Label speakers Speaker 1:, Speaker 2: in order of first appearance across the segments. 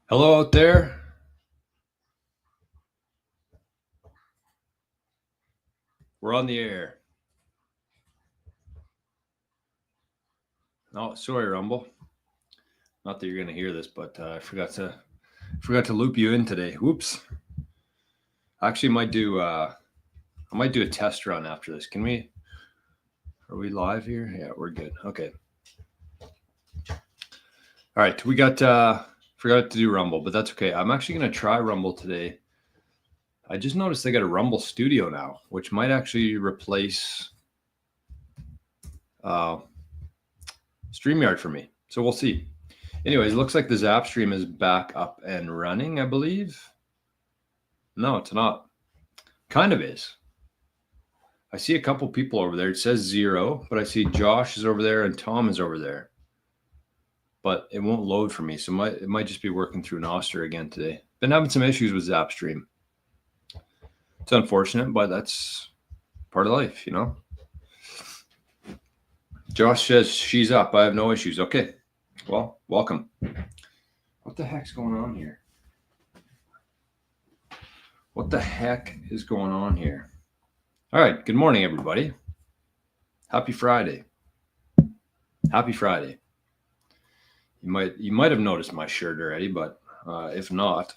Speaker 1: Hello out there. We're on the air. Oh, sorry, Rumble. Not that you're going to hear this, but I forgot to loop you in today. Whoops. Actually, I might do a test run after this. Are we live here? Yeah, we're good. Okay. All right, we got forgot to do Rumble, but that's okay. I'm actually going to try Rumble today. I just noticed they got a Rumble Studio now, which might actually replace StreamYard for me. So we'll see. Anyways, it looks like the Zap stream is back up and running, I believe. No, it's not. Kind of is. I see a couple people over there. It says 0, but I see Josh is over there and Tom is over there. But it won't load for me, so it might just be working through Noster again today. Been having some issues with Zap stream. It's unfortunate, but that's part of life, you know? Josh says she's up. I have no issues. Okay. Well, welcome. What the heck's going on here? What the heck is going on here? All right. Good morning, everybody. Happy Friday. Happy Friday. You might have noticed my shirt already, but if not,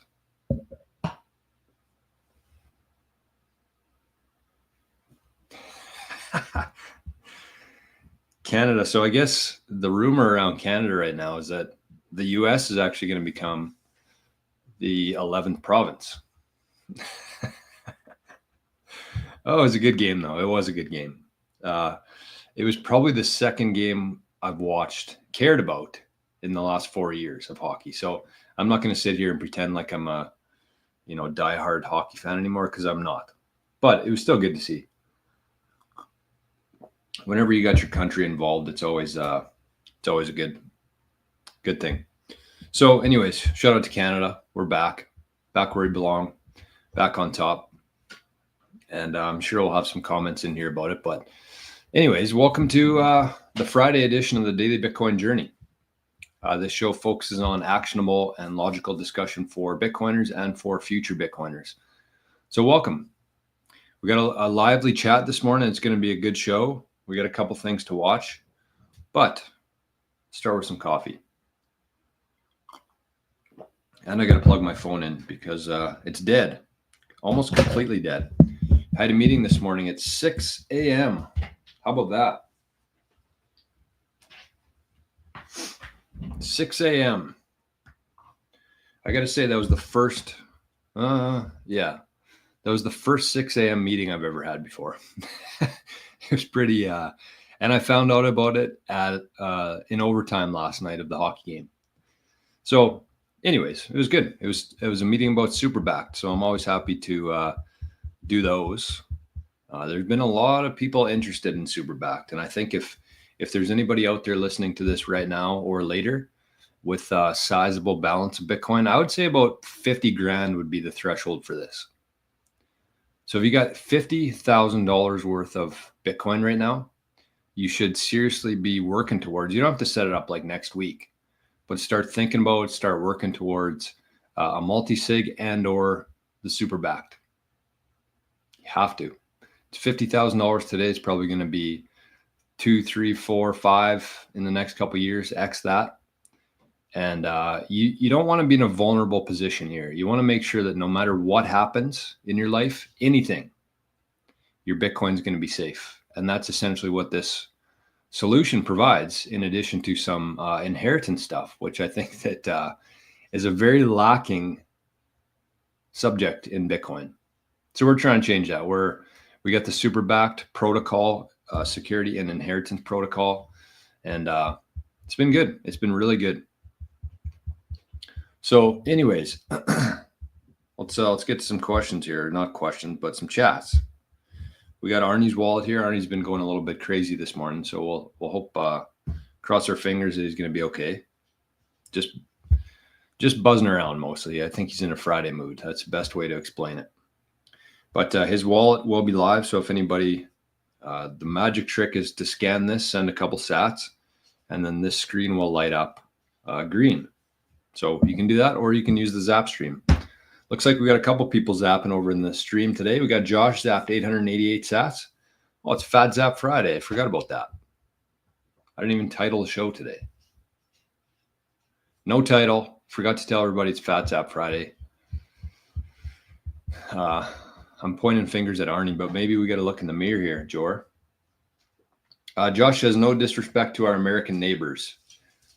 Speaker 1: Canada. So I guess the rumor around Canada right now is that the US is actually going to become the 11th province. Oh, it was a good game, though. It was a good game. It was probably the second game I've cared about in the last 4 years of hockey. So I'm not going to sit here and pretend like I'm a, diehard hockey fan anymore, because I'm not. But it was still good to see. Whenever you got your country involved, it's always a good thing. So, anyways, shout out to Canada. We're back where we belong, back on top. And I'm sure we'll have some comments in here about it. But anyways, welcome to the Friday edition of the Daily Bitcoin Journey. This show focuses on actionable and logical discussion for Bitcoiners and for future Bitcoiners. So welcome. We got a lively chat this morning. It's going to be a good show. We got a couple things to watch, but start with some coffee. And I got to plug my phone in because it's dead, almost completely dead. I had a meeting this morning at 6 a.m. How about that? 6 a.m. I got to say that was the first, that was the first 6 a.m. meeting I've ever had before. It was pretty, and I found out about it in overtime last night of the hockey game. So anyways, it was good. It was a meeting about SUBSTACK. So I'm always happy to do those. There's been a lot of people interested in SUBSTACK. And I think if there's anybody out there listening to this right now or later with a sizable balance of Bitcoin, I would say about 50 grand would be the threshold for this. So if you got $50,000 worth of Bitcoin right now, you should seriously be working towards, you don't have to set it up like next week, but start thinking about, start working towards a multisig and or the SUBSTACK. You have to. It's $50,000 today. It's probably going to be 2, 3, 4, 5 in the next couple of years, X that. And you don't want to be in a vulnerable position here. You want to make sure that no matter what happens in your life, anything, your Bitcoin is going to be safe. And that's essentially what this solution provides, in addition to some inheritance stuff, which I think that is a very lacking subject in Bitcoin. So we're trying to change that. We got the SUBSTACK protocol, security and inheritance protocol, and it's been good. It's been really good. So anyways, let's get to some questions here. Not questions, but some chats. We got Arnie's wallet here. Arnie's been going a little bit crazy this morning, so we'll hope, cross our fingers that he's going to be okay. Just buzzing around mostly. I think he's in a Friday mood. That's the best way to explain it. But his wallet will be live, so if anybody, the magic trick is to scan this, send a couple sats, and then this screen will light up green. So you can do that, or you can use the Zap stream. Looks like we got a couple people zapping over in the stream today. We got Josh zapped 888 sats. Oh, it's Fat Zap Friday. I forgot about that. I didn't even title the show today. No title. Forgot to tell everybody it's Fat Zap Friday. I'm pointing fingers at Arnie, but maybe we got to look in the mirror here, Jor. Josh says, no disrespect to our American neighbors.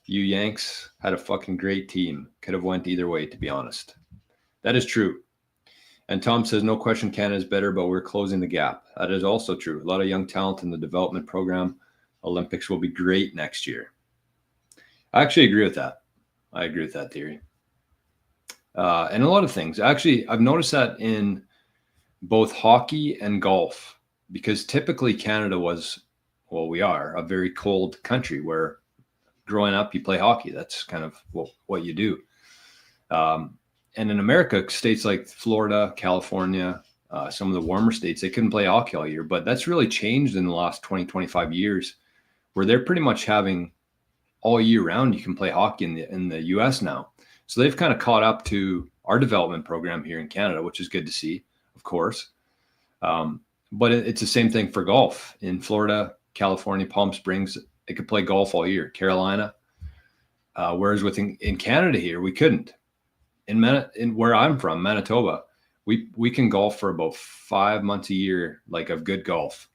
Speaker 1: You Yanks had a fucking great team. Could have went either way, to be honest. That is true. And Tom says, no question Canada is better, but we're closing the gap. That is also true. A lot of young talent in the development program. Olympics will be great next year. I actually agree with that. I agree with that theory. And a lot of things. Actually, I've noticed that in both hockey and golf, because typically Canada was, well, we are a very cold country where growing up, you play hockey. That's kind of what you do. And in America, states like Florida, California, some of the warmer states, they couldn't play hockey all year. But that's really changed in the last 20, 25 years, where they're pretty much having all year round, you can play hockey in the US now. So they've kind of caught up to our development program here in Canada, which is good to see, of course. But it's the same thing for golf. In Florida, California, Palm Springs, they could play golf all year. Carolina. Whereas in Canada here, we couldn't. In where I'm from, Manitoba, we can golf for about 5 months a year, like of good golf.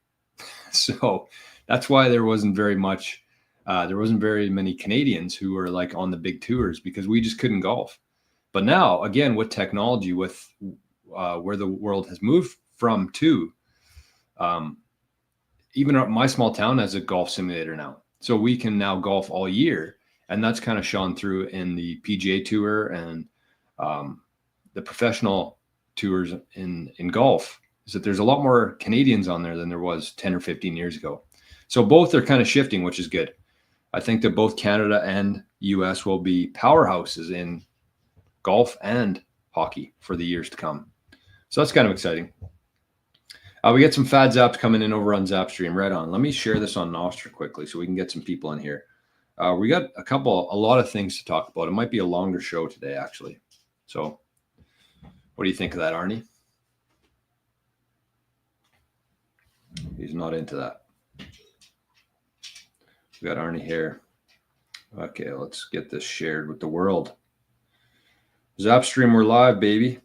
Speaker 1: So that's why there wasn't very many Canadians who were like on the big tours, because we just couldn't golf. But now, again, with technology, with where the world has moved from to, even my small town has a golf simulator now. So we can now golf all year. And that's kind of shone through in the PGA Tour and the professional tours in golf, is that there's a lot more Canadians on there than there was 10 or 15 years ago. So both are kind of shifting, which is good. I think that both Canada and US will be powerhouses in golf and hockey for the years to come. So that's kind of exciting. We get some Fad Zaps coming in over on Zapstream. Right on. Let me share this on Noster quickly so we can get some people in here. We got a lot of things to talk about. It might be a longer show today, actually. So what do you think of that, Arnie? He's not into that. We got Arnie here. Okay, let's get this shared with the world. Zapstream, we're live, baby.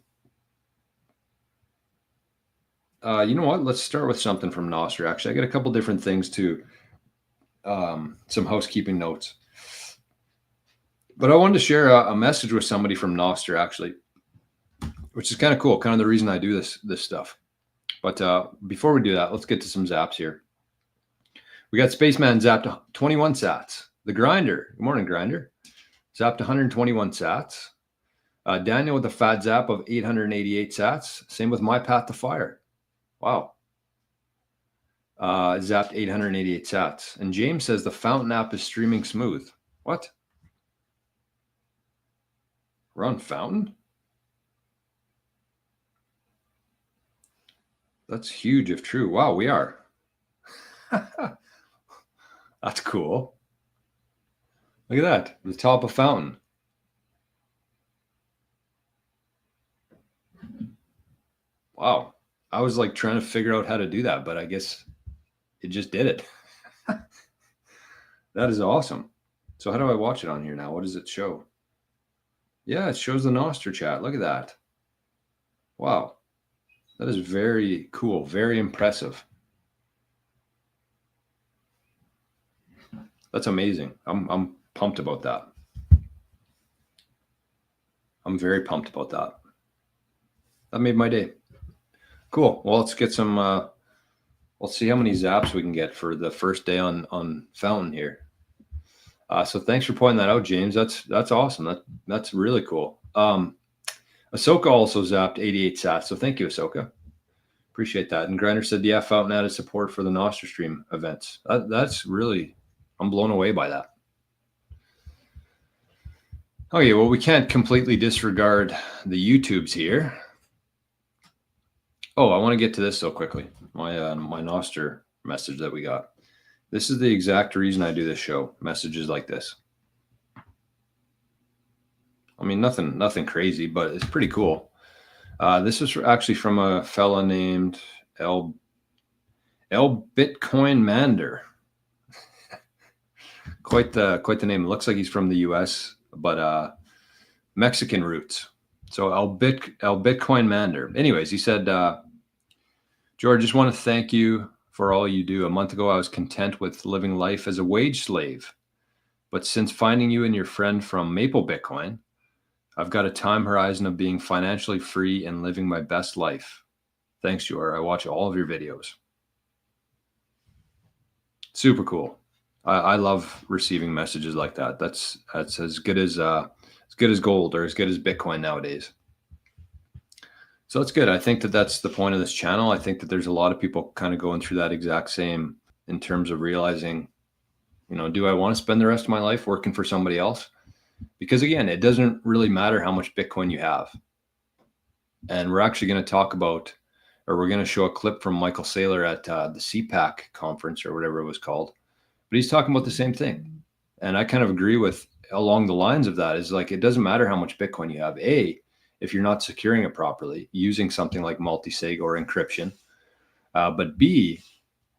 Speaker 1: You know what? Let's start with something from Noster. Actually, I got a couple different things too. Some housekeeping notes. But I wanted to share a message with somebody from Noster, actually, which is kind of cool. Kind of the reason I do this stuff. But before we do that, let's get to some zaps here. We got Spaceman zapped 21 sats. The Grinder. Good morning, Grinder. Zapped 121 sats. Daniel with a fat zap of 888 sats. Same with My Path to Fire. Wow. Zapped 888 sats. And James says the Fountain app is streaming smooth. What? We're on Fountain? That's huge if true. Wow, we are. That's cool. Look at that. The top of Fountain. Wow. I was like trying to figure out how to do that, but I guess it just did it. That is awesome. So how do I watch it on here now? What does it show? Yeah, it shows the Noster chat. Look at that. Wow. That is very cool. Very impressive. That's amazing. I'm pumped about that. I'm very pumped about that. That made my day. Cool. Well, let's get some, let's see how many zaps we can get for the first day on Fountain here. So thanks for pointing that out, James. That's awesome. That's really cool. Ahsoka also zapped 88 sats. So thank you, Ahsoka. Appreciate that. And Grinder said, yeah, Fountain added support for the Noster stream events. That's really, I'm blown away by that. Okay, well, we can't completely disregard the YouTubes here. Oh, I want to get to this so quickly. My Noster message that we got. This is the exact reason I do this show. Messages like this. I mean, nothing crazy, but it's pretty cool. This is actually from a fella named L Bitcoin Mander. Quite the name. It looks like he's from the US, but Mexican roots. So El Bitcoin Mander. Anyways, he said, George, just want to thank you for all you do. A month ago, I was content with living life as a wage slave. But since finding you and your friend from Maple Bitcoin, I've got a time horizon of being financially free and living my best life. Thanks, George. I watch all of your videos. Super cool. I love receiving messages like that. That's as good as gold, or as good as Bitcoin nowadays. So that's good. I think that's the point of this channel. I think that there's a lot of people kind of going through that exact same, in terms of realizing, do I want to spend the rest of my life working for somebody else? Because again, it doesn't really matter how much Bitcoin you have. And we're actually going to talk about, or we're going to show a clip from Michael Saylor at the CPAC conference, or whatever it was called. But he's talking about the same thing. And I kind of agree with along the lines of that, is like, it doesn't matter how much Bitcoin you have. If you're not securing it properly, using something like multisig or encryption. But B,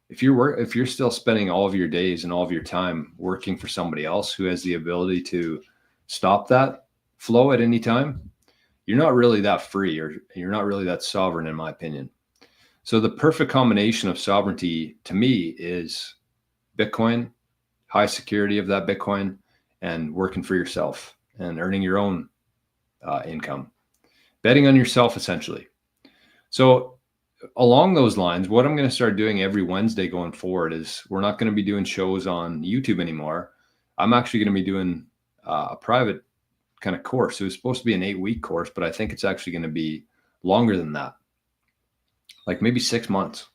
Speaker 1: if you're still spending all of your days and all of your time working for somebody else who has the ability to stop that flow at any time, you're not really that free, or you're not really that sovereign, in my opinion. So the perfect combination of sovereignty to me is Bitcoin, high security of that Bitcoin, and working for yourself and earning your own income, betting on yourself, essentially. So along those lines, what I'm going to start doing every Wednesday going forward is, we're not going to be doing shows on YouTube anymore. I'm actually going to be doing a private kind of course. It was supposed to be an 8-week course, but I think it's actually going to be longer than that, like maybe 6 months.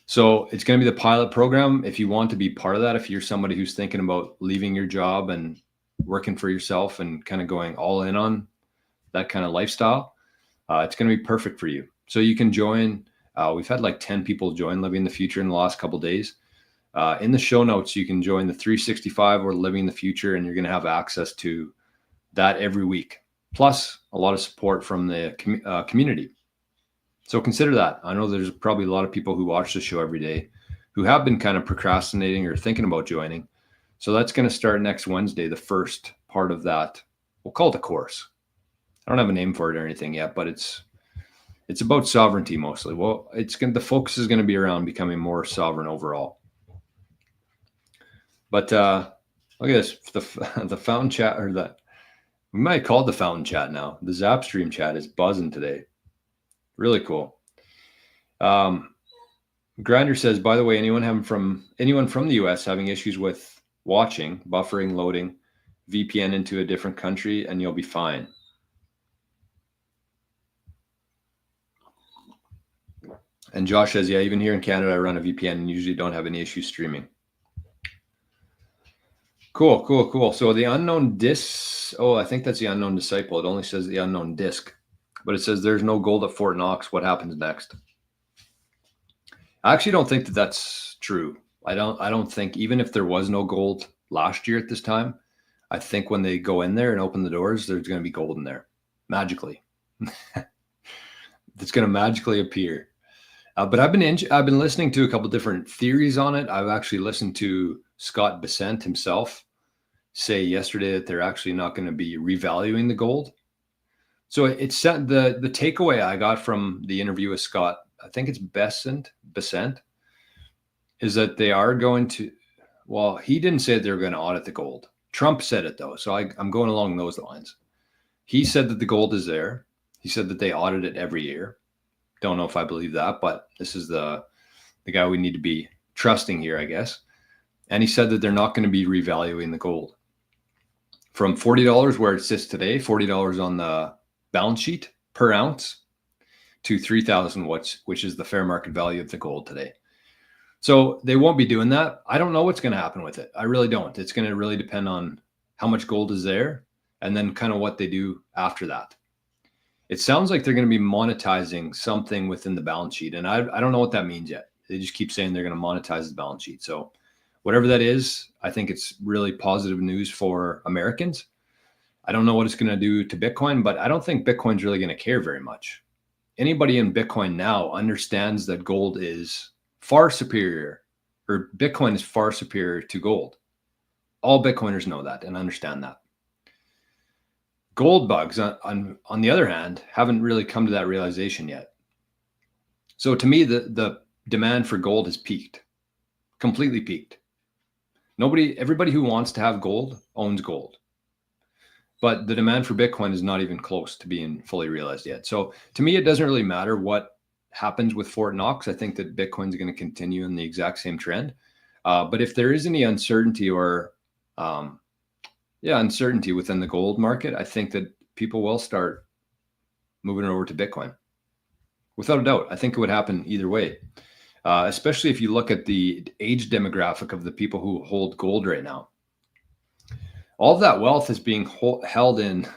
Speaker 1: So it's going to be the pilot program. If you want to be part of that, if you're somebody who's thinking about leaving your job and working for yourself and kind of going all in on that kind of lifestyle, it's going to be perfect for you. So you can join. We've had like 10 people join Living the Future in the last couple of days. In the show notes, you can join the 365 or Living the Future, and you're going to have access to that every week, plus a lot of support from the community. So consider that. I know there's probably a lot of people who watch the show every day who have been kind of procrastinating or thinking about joining. So that's going to start next Wednesday, the first part of that. We'll call it a course. I don't have a name for it or anything yet, but it's about sovereignty mostly. Well, the focus is going to be around becoming more sovereign overall. But look at this, the fountain chat, or that we might call it the fountain chat now. The Zapstream chat is buzzing today. Really cool. Grinder says, by the way, anyone from the US having issues with watching, buffering, loading, VPN into a different country, and you'll be fine. And Josh says, yeah, even here in Canada, I run a VPN and usually don't have any issues streaming. Cool. So the unknown disc, I think that's the unknown disciple. It only says the unknown disc, but it says there's no gold at Fort Knox. What happens next? I actually don't think that that's true. I don't think, even if there was no gold last year at this time, I think when they go in there and open the doors, there's going to be gold in there magically. It's going to magically appear. But I've been listening to a couple different theories on it. I've actually listened to Scott Bessent himself say yesterday that they're actually not going to be revaluing the gold. So it's the takeaway I got from the interview with Scott, I think it's Bessent, is that they are going to, well, he didn't say that they were going to audit the gold. Trump said it though. So I'm going along those lines. He said that the gold is there. He said that they audit it every year. Don't know if I believe that, but this is the guy we need to be trusting here, I guess. And he said that they're not going to be revaluing the gold from $40 where it sits today, $40 on the balance sheet per ounce, to 3,000 which is the fair market value of the gold today. So they won't be doing that. I don't know what's going to happen with it. I really don't. It's going to really depend on how much gold is there and then kind of what they do after that. It sounds like they're going to be monetizing something within the balance sheet. And I don't know what that means yet. They just keep saying they're going to monetize the balance sheet. So whatever that is, I think it's really positive news for Americans. I don't know what it's going to do to Bitcoin, but I don't think Bitcoin's really going to care very much. Anybody in Bitcoin now understands that gold is far superior, or Bitcoin is far superior to gold. All Bitcoiners know that and understand that. Gold bugs, on the other hand, haven't really come to that realization yet. So to me, the demand for gold has peaked, completely peaked. Everybody who wants to have gold owns gold. But the demand for Bitcoin is not even close to being fully realized yet. So to me, it doesn't really matter what happens with Fort Knox. I think that Bitcoin is going to continue in the exact same trend. But if there is any uncertainty or uncertainty within the gold market, I think that people will start moving over to Bitcoin. Without a doubt, I think it would happen either way, especially if you look at the age demographic of the people who hold gold right now. All of that wealth is being held in.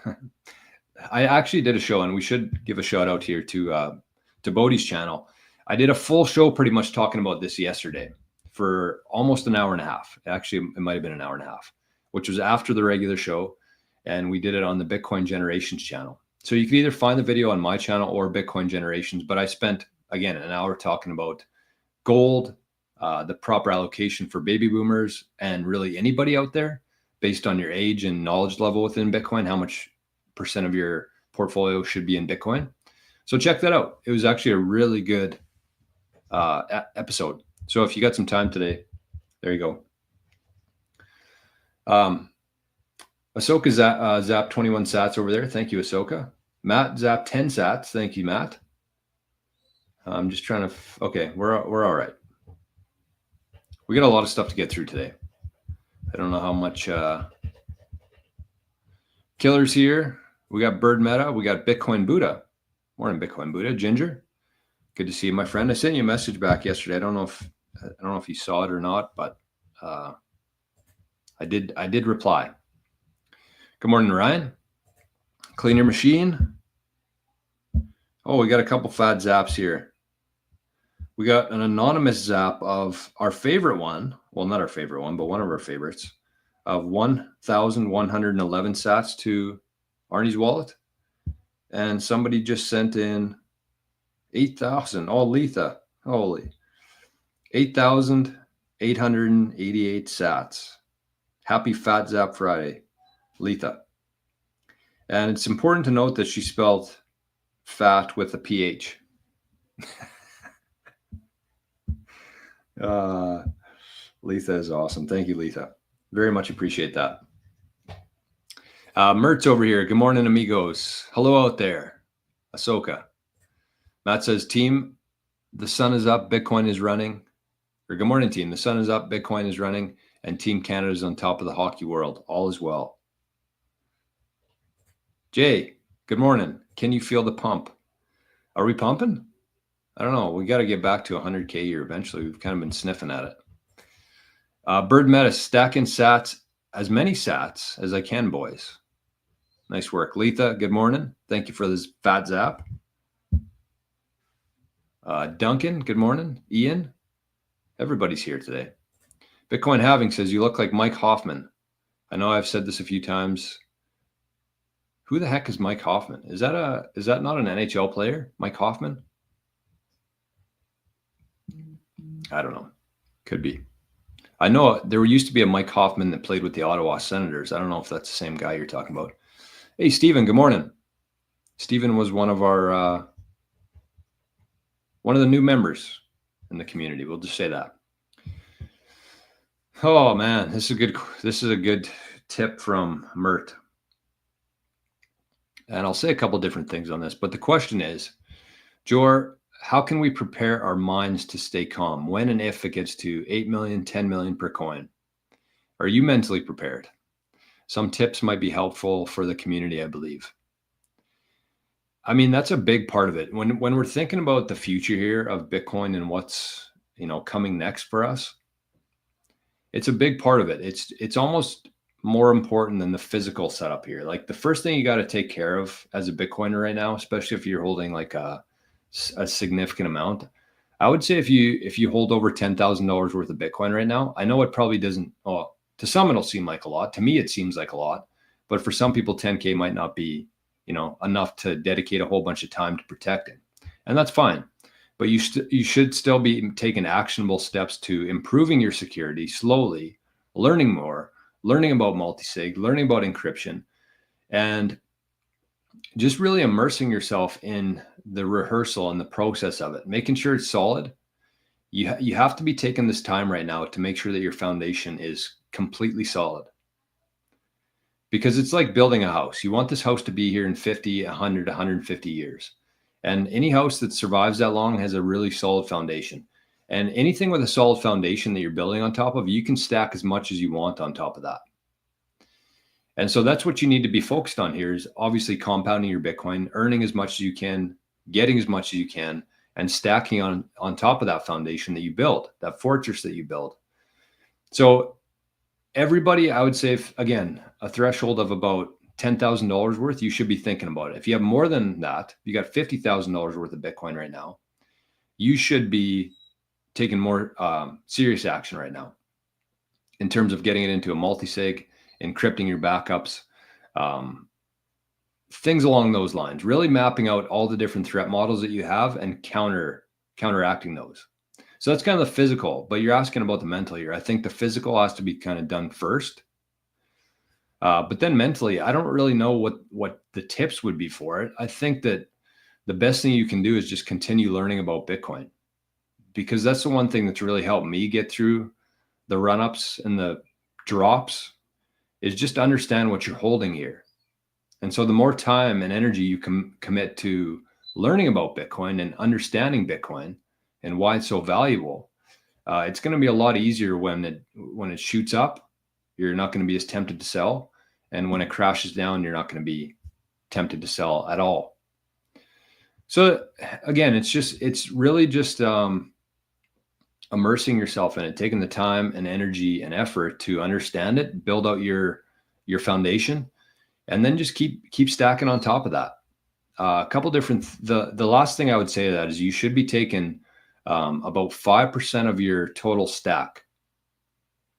Speaker 1: I actually did a show, and we should give a shout out here to Bodhi's channel. I did a full show pretty much talking about this yesterday for almost an hour and a half. Actually, it might have been an hour and a half, which was after the regular show. And we did it on the Bitcoin Generations channel. So you can either find the video on my channel or Bitcoin Generations, but I spent, again, an hour talking about gold, the proper allocation for baby boomers, and really anybody out there based on your age and knowledge level within Bitcoin, how much percent of your portfolio should be in Bitcoin. So check that out. It was actually a really good episode. So if you got some time today, there you go. Ahsoka zap 21 sats over there. Thank you, Ahsoka. Matt zap 10 sats. Thank you, Matt. I'm just trying to. Okay, we're all right. We got a lot of stuff to get through today. I don't know how much killers here. We got Bird Meta. We got Bitcoin Buddha. Morning, Bitcoin Buddha. Ginger. Good to see you, my friend. I sent you a message back yesterday. I don't know if you saw it or not, but I did reply. Good morning, Ryan. Clean your machine. Oh, we got a couple fad zaps here. We got an anonymous zap of our favorite one. Well, not our favorite one, but one of our favorites of 1,111 sats to Arnie's wallet. And somebody just sent in 8,000. Oh, Letha. Holy. 8,888 sats. Happy Fat Zap Friday, Letha. And it's important to note that she spelled fat with a PH. Letha is awesome. Thank you, Letha. Very much appreciate that. Mert's over here. Good morning, amigos. Hello out there. Ahsoka. Matt says, team, the sun is up, Bitcoin is running. Or good morning, team. The sun is up, Bitcoin is running, and Team Canada is on top of the hockey world. All is well. Jay, good morning. Can you feel the pump? Are we pumping? I don't know. We got to get back to 100K here eventually. We've kind of been sniffing at it. Bird Meta, stacking sats, as many sats as I can, boys. Nice work. Letha, good morning. Thank you for this fat zap. Duncan, good morning. Ian, everybody's here today. Bitcoin Halving says, you look like Mike Hoffman. I know I've said this a few times. Who the heck is Mike Hoffman? Is that not an NHL player, Mike Hoffman? I don't know. Could be. I know there used to be a Mike Hoffman that played with the Ottawa Senators. I don't know if that's the same guy you're talking about. Hey, Steven, good morning. Steven was one of our one of the new members in the community. We'll just say that. Oh man, this is a good tip from Mert. And I'll say a couple different things on this, but the question is, Jor, how can we prepare our minds to stay calm when and if it gets to 8 million, 10 million per coin? Are you mentally prepared? Some tips might be helpful for the community, I believe. I mean, that's a big part of it. When we're thinking about the future here of Bitcoin and what's, coming next for us, it's a big part of it. It's almost more important than the physical setup here. Like the first thing you got to take care of as a Bitcoiner right now, especially if you're holding like a significant amount, I would say if you hold over $10,000 worth of Bitcoin right now, I know it probably doesn't, to some it'll seem like a lot. To me, it seems like a lot, But for some people, 10K might not be, enough to dedicate a whole bunch of time to protecting. And that's fine. But you should still be taking actionable steps to improving your security slowly, learning more, learning about multisig, learning about encryption, and just really immersing yourself in the rehearsal and the process of it, making sure it's solid. You have to be taking this time right now to make sure that your foundation is completely solid. Because it's like building a house. You want this house to be here in 50, 100, 150 years. And any house that survives that long has a really solid foundation. And anything with a solid foundation that you're building on top of, you can stack as much as you want on top of that. And so that's what you need to be focused on here, is obviously compounding your Bitcoin, earning as much as you can, getting as much as you can, and stacking on top of that foundation that you build, that fortress that you build. So everybody, I would say, if, again, a threshold of about $10,000 worth, you should be thinking about it. If you have more than that, you got $50,000 worth of Bitcoin right now, you should be taking more serious action right now in terms of getting it into a multisig, encrypting your backups, things along those lines, really mapping out all the different threat models that you have and counteracting those. So that's kind of the physical, but you're asking about the mental here. I think the physical has to be kind of done first. But then mentally, I don't really know what the tips would be for it. I think that the best thing you can do is just continue learning about Bitcoin, because that's the one thing that's really helped me get through the run-ups and the drops, is just understand what you're holding here. And so the more time and energy you can commit to learning about Bitcoin and understanding Bitcoin and why it's so valuable, it's going to be a lot easier when it shoots up. You're not going to be as tempted to sell. And when it crashes down, you're not going to be tempted to sell at all. So again, it's really just immersing yourself in it, taking the time and energy and effort to understand it, build out your foundation, and then just keep stacking on top of that. A couple different, the last thing I would say to that is you should be taking about 5% of your total stack.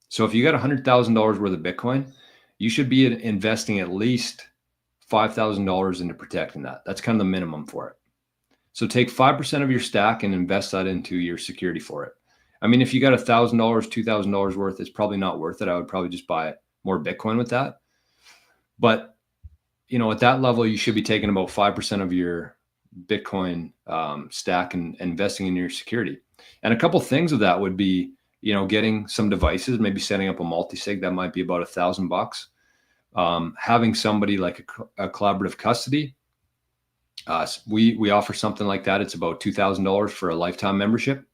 Speaker 1: So if you got $100,000 worth of Bitcoin, you should be investing at least $5,000 into protecting that. That's kind of the minimum for it. So take 5% of your stack and invest that into your security for it. I mean, if you got $1,000, $2,000 worth, it's probably not worth it. I would probably just buy more Bitcoin with that. But, at that level, you should be taking about 5% of your Bitcoin stack and investing in your security. And a couple things of that would be, getting some devices, maybe setting up a multisig that might be about $1,000. Having somebody like a collaborative custody. We offer something like that. It's about $2,000 for a lifetime membership.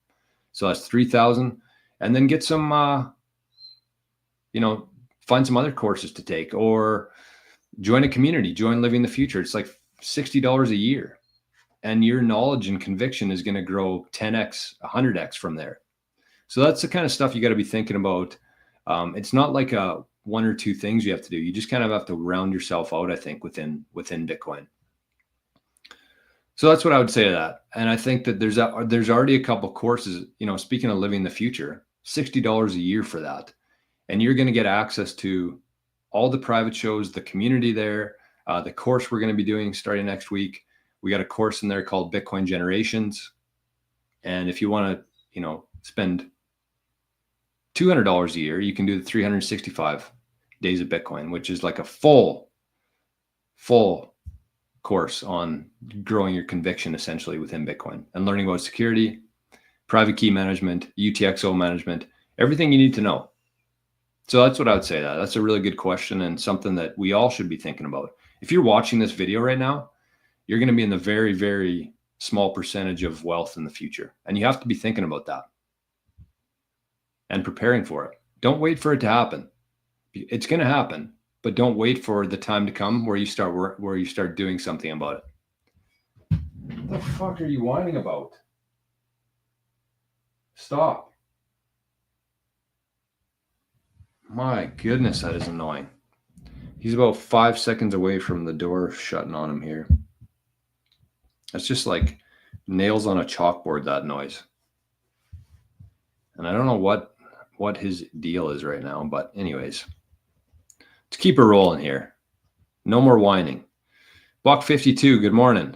Speaker 1: So that's $3,000. And then get some, find some other courses to take, or join a community, join Living the Future. It's like $60 a year. And your knowledge and conviction is going to grow 10x, 100x from there. So that's the kind of stuff you got to be thinking about. It's not like one or two things you have to do. You just kind of have to round yourself out, I think, within Bitcoin. So that's what I would say to that. And I think that there's already a couple courses, speaking of Living the Future, $60 a year for that. And you're going to get access to all the private shows, the community there, the course we're going to be doing starting next week. We got a course in there called Bitcoin Generations. And if you want to, spend $200 a year, you can do the 365 days of Bitcoin, which is like a full course on growing your conviction essentially within Bitcoin and learning about security, private key management, UTXO management, everything you need to know. So that's what I would say. That's a really good question and something that we all should be thinking about. If you're watching this video right now, you're going to be in the very, very small percentage of wealth in the future. And you have to be thinking about that and preparing for it. Don't wait for it to happen. It's going to happen, but don't wait for the time to come where you start doing something about it. What the fuck are you whining about? Stop. My goodness, that is annoying. He's about 5 seconds away from the door shutting on him here. That's just like nails on a chalkboard, that noise. And I don't know what his deal is right now, but anyways, let's keep it rolling here. No more whining. Block 52, good morning.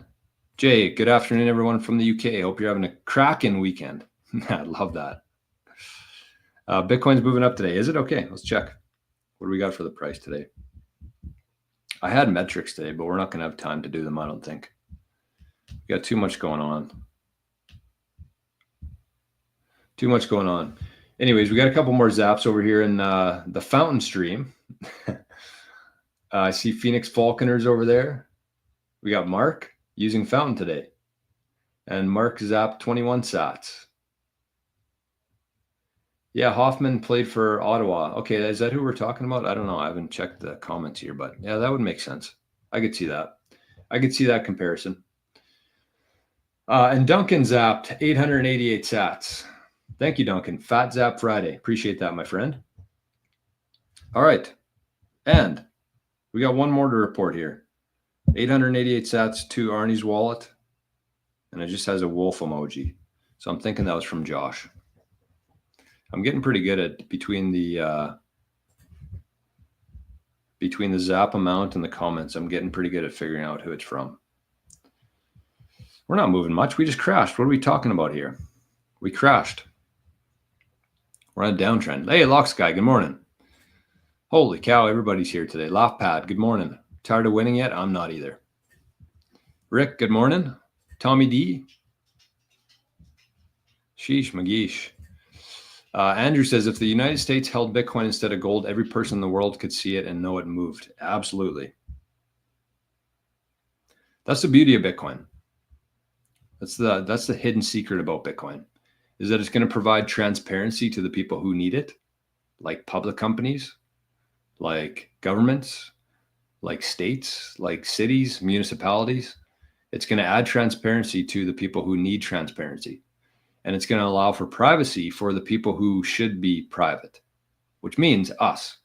Speaker 1: Jay, good afternoon, everyone from the UK. Hope you're having a cracking weekend. I love that. Bitcoin's moving up today. Is it? Okay, let's check. What do we got for the price today? I had metrics today, but we're not going to have time to do them, I don't think. We got too much going on. Anyways, we got a couple more zaps over here in the fountain stream. I see Phoenix Falconers over there. We got Mark using fountain today. And Mark zapped 21 sats. Yeah, Hoffman played for Ottawa. Okay, is that who we're talking about? I don't know. I haven't checked the comments here, but yeah, that would make sense. I could see that. I could see that comparison. And Duncan zapped 888 sats. Thank you, Duncan. Fat Zap Friday. Appreciate that, my friend. All right. And we got one more to report here. 888 sats to Arnie's wallet. And it just has a wolf emoji. So I'm thinking that was from Josh. I'm getting pretty good at between the zap amount and the comments. I'm getting pretty good at figuring out who it's from. We're not moving much. We just crashed. What are we talking about here? We crashed. We're on a downtrend. Hey, Locks guy, good morning. Holy cow, everybody's here today. Laugh Pad, good morning. Tired of winning yet? I'm not either. Rick, good morning. Tommy D. Sheesh, Mageesh. Andrew says, if the United States held Bitcoin instead of gold, every person in the world could see it and know it moved. Absolutely. That's the beauty of Bitcoin. That's the hidden secret about Bitcoin, is that it's going to provide transparency to the people who need it, like public companies, like governments, like states, like cities, municipalities. It's going to add transparency to the people who need transparency. And it's going to allow for privacy for the people who should be private, which means us.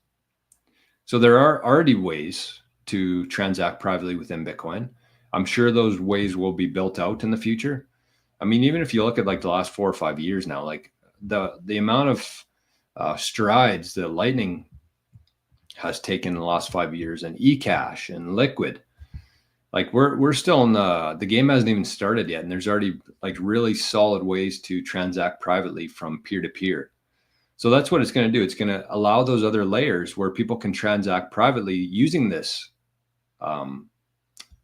Speaker 1: So there are already ways to transact privately within Bitcoin. I'm sure those ways will be built out in the future. I mean, even if you look at like the last 4 or 5 years now, like the amount of strides that Lightning has taken in the last 5 years, and eCash and Liquid, like we're still in the game hasn't even started yet, and there's already like really solid ways to transact privately from peer to peer. So that's what it's going to do. It's going to allow those other layers where people can transact privately using this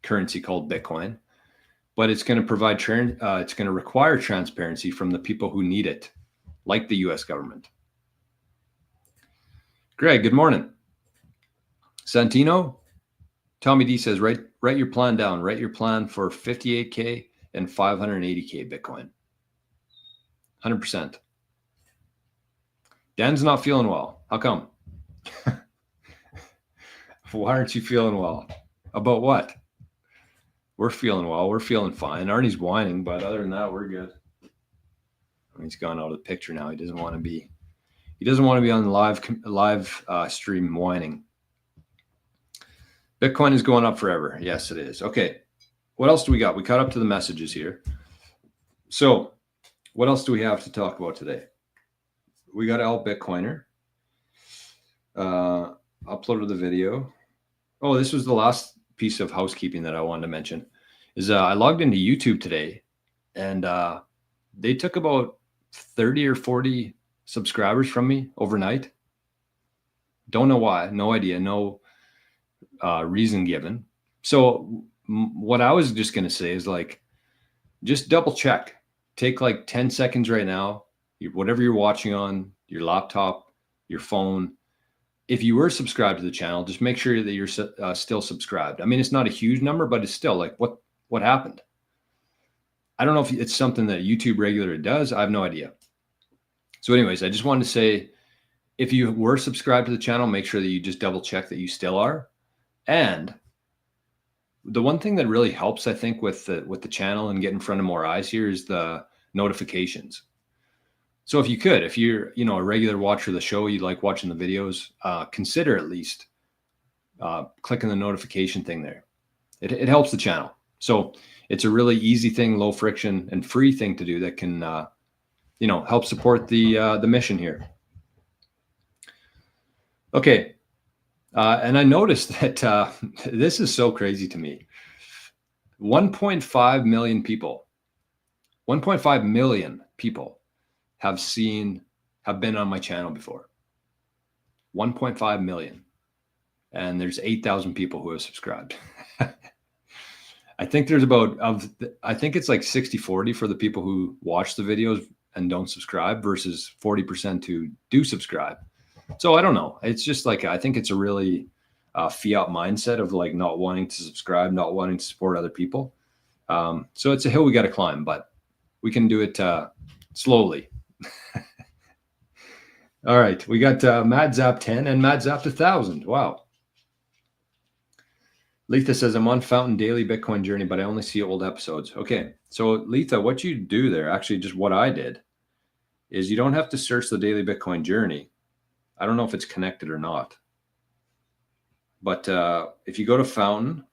Speaker 1: currency called Bitcoin, but it's going to provide it's going to require transparency from the people who need it, like the U.S. government. Greg, good morning. Santino, Tommy D says, write your plan down. Write your plan for 58K and 580K Bitcoin. 100%. Dan's not feeling well. How come? Why aren't you feeling well? About what? We're feeling well. We're feeling fine. Arnie's whining, but other than that, we're good. He's gone out of the picture now. He doesn't want to be on the live stream whining. Bitcoin is going up forever. Yes, it is. Okay. What else do we got? We caught up to the messages here. So what else do we have to talk about today? We got Al Bitcoiner. Uploaded the video. Oh, this was the last piece of housekeeping that I wanted to mention is I logged into YouTube today, and they took about 30 or 40 subscribers from me overnight. Don't know why. No idea. No reason given. So what I was just going to say is like, just double check. Take like 10 seconds right now, whatever you're watching on your laptop, your phone. If you were subscribed to the channel, just make sure that you're still subscribed. I mean, it's not a huge number, but it's still like, what happened? I don't know if it's something that YouTube regularly does. I have no idea. So anyways, I just wanted to say, if you were subscribed to the channel, make sure that you just double check that you still are. And the one thing that really helps, I think, with the channel and get in front of more eyes here is the notifications. So if you're a regular watcher of the show, you like watching the videos, consider at least clicking the notification thing there. It helps the channel. So it's a really easy thing, low friction and free thing to do that can help support the mission here. Okay. And I noticed that this is so crazy to me. 1.5 million people, 1.5 million people have been on my channel before. 1.5 million. And there's 8,000 people who have subscribed. I think there's I think it's like 60-40 for the people who watch the videos and don't subscribe versus 40% who do subscribe. So I don't know. It's just like, I think it's a really fiat mindset of like not wanting to subscribe, not wanting to support other people. So it's a hill we got to climb, but we can do it slowly. All right. We got Mad Zap 10 and Mad Zap 1000. Wow. Letha says, I'm on Fountain Daily Bitcoin Journey, but I only see old episodes. Okay. So Letha, what you do there, actually just what I did, is you don't have to search the Daily Bitcoin Journey. I don't know if it's connected or not. But if you go to Fountain,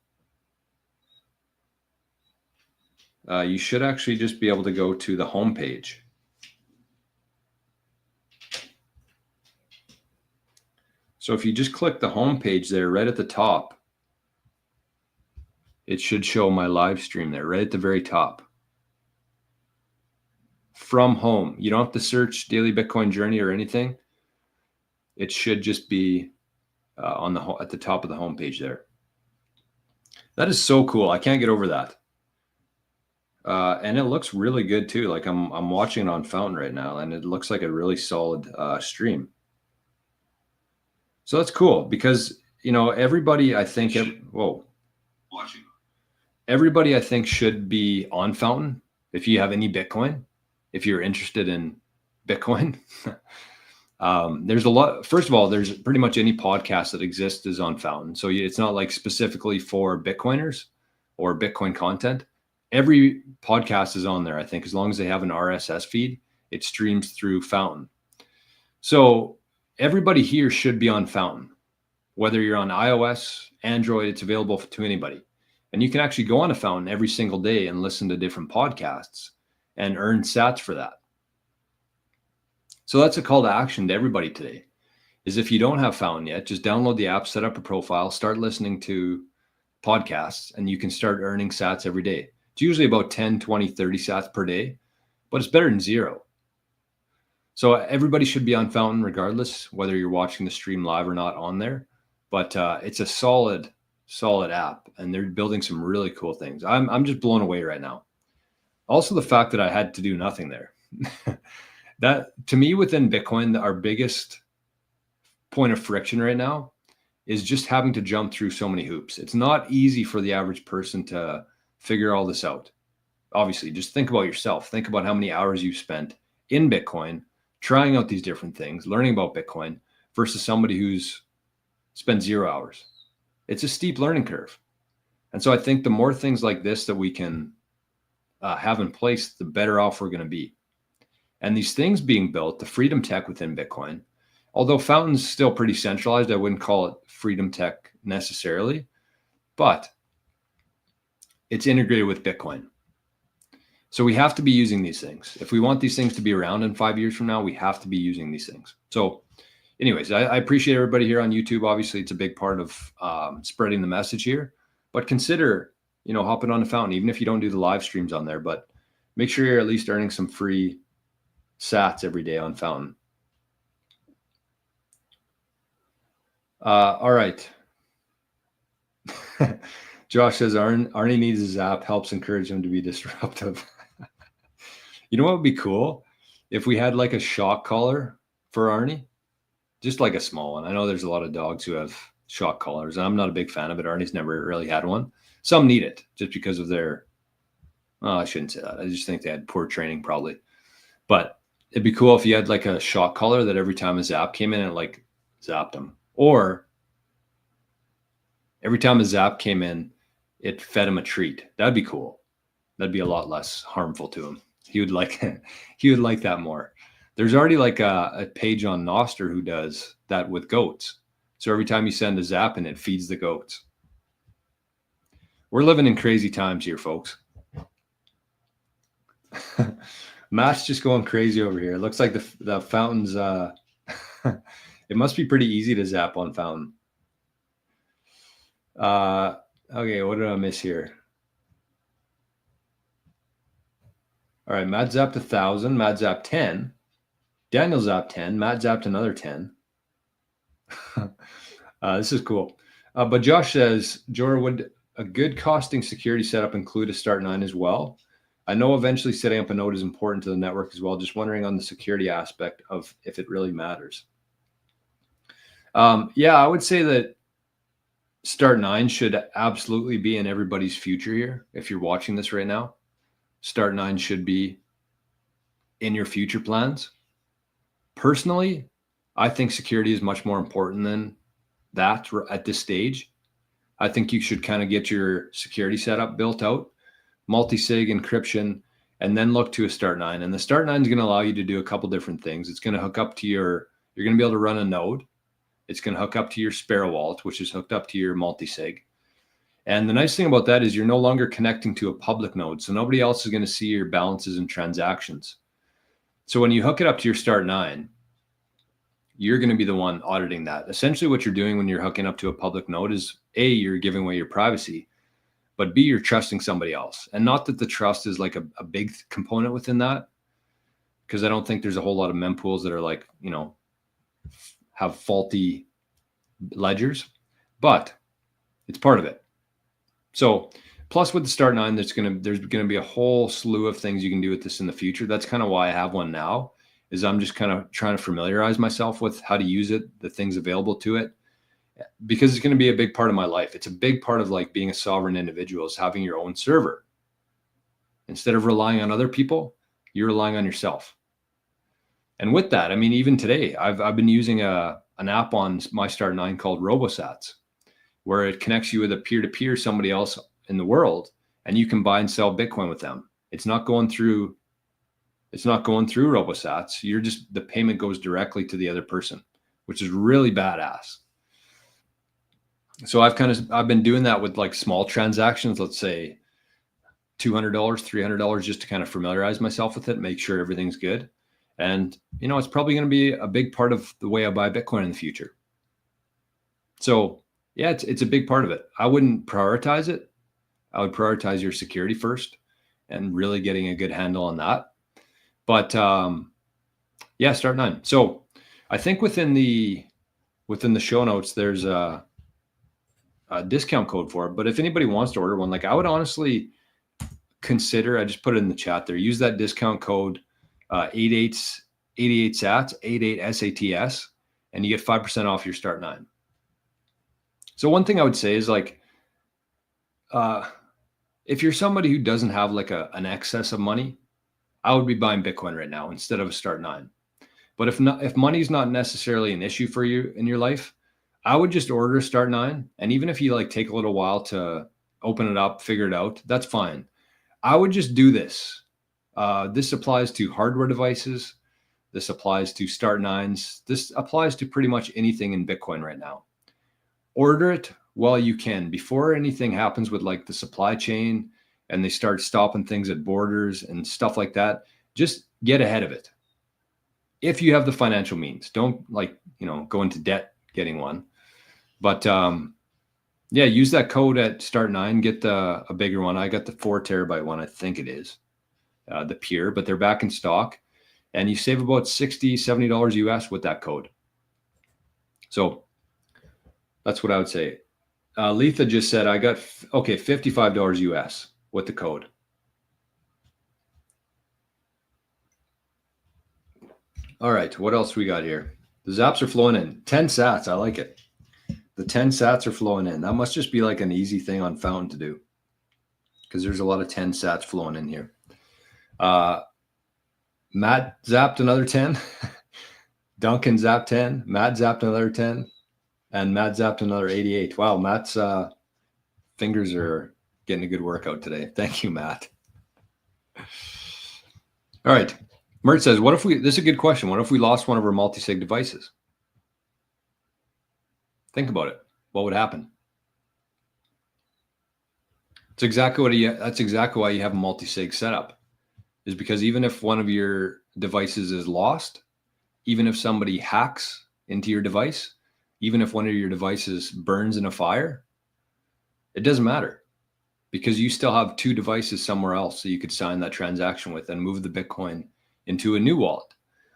Speaker 1: you should actually just be able to go to the home page. So if you just click the home page there, right at the top, it should show my live stream there, right at the very top. From home. You don't have to search Daily Bitcoin Journey or anything. It should just be at the top of the homepage there. That is so cool. I can't get over that. And it looks really good too. Like I'm watching it on Fountain right now, and it looks like a really solid stream. So that's cool because everybody I think everybody I think should be on Fountain if you have any Bitcoin, if you're interested in Bitcoin. There's a lot. First of all, there's pretty much any podcast that exists is on Fountain. So it's not like specifically for Bitcoiners or Bitcoin content. Every podcast is on there, I think, as long as they have an RSS feed, it streams through Fountain. So everybody here should be on Fountain. Whether you're on iOS, Android, it's available to anybody. And you can actually go on a Fountain every single day and listen to different podcasts and earn sats for that. So that's a call to action to everybody today, is if you don't have Fountain yet, just download the app, set up a profile, start listening to podcasts, and you can start earning sats every day. It's usually about 10, 20, 30 sats per day, but it's better than zero. So everybody should be on Fountain regardless, whether you're watching the stream live or not on there. But it's a solid app, and they're building some really cool things. I'm just blown away right now. Also, the fact that I had to do nothing there. That, to me, within Bitcoin, our biggest point of friction right now is just having to jump through so many hoops. It's not easy for the average person to figure all this out. Obviously, just think about yourself. Think about how many hours you've spent in Bitcoin, trying out these different things, learning about Bitcoin, versus somebody who's spent 0 hours. It's a steep learning curve. And so I think the more things like this that we can have in place, the better off we're going to be. And these things being built, the freedom tech within Bitcoin, although Fountain's still pretty centralized, I wouldn't call it freedom tech necessarily, but it's integrated with Bitcoin. So we have to be using these things. If we want these things to be around in 5 years from now, we have to be using these things. So anyways, I appreciate everybody here on YouTube. Obviously, it's a big part of spreading the message here, but consider, hopping on the Fountain, even if you don't do the live streams on there, but make sure you're at least earning some free sats every day on Fountain. All right. Josh says Arnie needs his app, helps encourage him to be disruptive. You know what would be cool? If we had like a shock collar for Arnie, just like a small one. I know there's a lot of dogs who have shock collars, and I'm not a big fan of it. Arnie's never really had one. Some need it just because of their, I shouldn't say that. I just think they had poor training probably. But it'd be cool if you had like a shock collar that every time a zap came in, it like zapped them. Or every time a zap came in, it fed him a treat. That'd be cool. That'd be a lot less harmful to him. He would like that more. There's already like a page on Noster who does that with goats. So every time you send a zap in, it feeds the goats. We're living in crazy times here, folks. Matt's just going crazy over here. It looks like the Fountain's, it must be pretty easy to zap on Fountain. Okay, what did I miss here? All right, Matt zapped 1,000. Matt zapped 10. Daniel zapped 10. Matt zapped another 10. This is cool. But Josh says, Jor, would a good costing security setup include a start 9 as well? I know eventually setting up a node is important to the network as well. Just wondering on the security aspect of if it really matters. Yeah, I would say that start 9 should absolutely be in everybody's future here. If you're watching this right now, start 9 should be in your future plans. Personally, I think security is much more important than that at this stage. I think you should kind of get your security setup built out, multisig encryption, and then look to a start 9. And the start 9 is going to allow you to do a couple different things. It's going to hook up to you're going to be able to run a node. It's going to hook up to your Sparrow wallet, which is hooked up to your multisig. And the nice thing about that is you're no longer connecting to a public node. So nobody else is going to see your balances and transactions. So when you hook it up to your start 9, you're going to be the one auditing that. Essentially what you're doing when you're hooking up to a public node is A, you're giving away your privacy, but B, you're trusting somebody else. And not that the trust is like a big component within that, because I don't think there's a whole lot of mempools that are like, have faulty ledgers, but it's part of it. So plus with the start 9, there's going to be a whole slew of things you can do with this in the future. That's kind of why I have one now, is I'm just kind of trying to familiarize myself with how to use it, the things available to it, because it's going to be a big part of my life. It's a big part of like being a sovereign individual, is having your own server. Instead of relying on other people, you're relying on yourself. And with that, I mean, even today, I've been using an app on my start 9 called RoboSats, where it connects you with a peer-to-peer somebody else in the world, and you can buy and sell Bitcoin with them. It's not going through RoboSats. The payment goes directly to the other person, which is really badass. So I've been doing that with like small transactions, let's say $200, $300, just to kind of familiarize myself with it, make sure everything's good. And, it's probably going to be a big part of the way I buy Bitcoin in the future. So yeah, it's a big part of it. I wouldn't prioritize it. I would prioritize your security first and really getting a good handle on that. But yeah, start 9. So I think within the show notes, there's a discount code for it. But if anybody wants to order one, like I would honestly consider, I just put it in the chat there, use that discount code 88 SATS, 88 SATS, and you get 5% off your start 9. So one thing I would say is like, if you're somebody who doesn't have like an excess of money, I would be buying Bitcoin right now instead of a start 9. But if money's not necessarily an issue for you in your life, I would just order a start 9. And even if you like take a little while to open it up, figure it out, that's fine. I would just do this. This applies to hardware devices. This applies to start 9s. This applies to pretty much anything in Bitcoin right now. Order it while you can, before anything happens with like the supply chain and they start stopping things at borders and stuff like that. Just get ahead of it. If you have the financial means, don't go into debt getting one. But yeah, use that code at start 9, get a bigger one. I got the 4 terabyte one, I think it is, the Pure, but they're back in stock, and you save about $60, $70 US with that code. So that's what I would say. Letha just said, I got, $55 US with the code. All right, what else we got here? The zaps are flowing in. 10 sats, I like it. The 10 sats are flowing in. That must just be like an easy thing on Fountain to do, because there's a lot of 10 sats flowing in here. Matt zapped another 10. Duncan zapped 10. Matt zapped another 10. And Matt zapped another 88. Wow, Matt's fingers are getting a good workout today. Thank you, Matt. All right. Mert says, this is a good question. What if we lost one of our multisig devices? Think about it. What would happen? That's exactly why you have a multisig setup, is because even if one of your devices is lost, even if somebody hacks into your device, even if one of your devices burns in a fire, It doesn't matter because you still have 2 devices somewhere else that you could sign that transaction with and move the Bitcoin into a new wallet.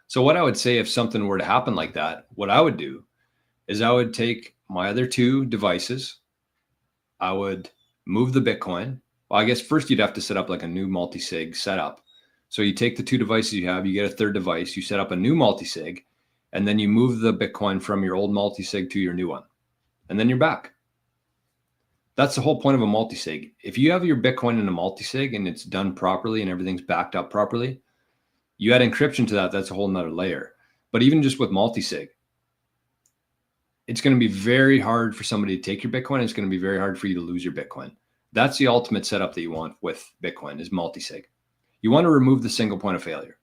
Speaker 1: So what I would say if something were to happen like that, what I would do is I would take my other 2 devices. I would move the Bitcoin. Well, I guess first you'd have to set up like a new multisig setup. So you take the 2 devices you have, you get a third device, you set up a new multisig, and then you move the Bitcoin from your old multisig to your new one. And then you're back. That's the whole point of a multisig. If you have your Bitcoin in a multisig and it's done properly and everything's backed up properly, you add encryption to that, that's a whole nother layer. But even just with multisig, it's going to be very hard for somebody to take your Bitcoin. It's going to be very hard for you to lose your Bitcoin. That's the ultimate setup that you want with Bitcoin is multisig. You want to remove the single point of failure.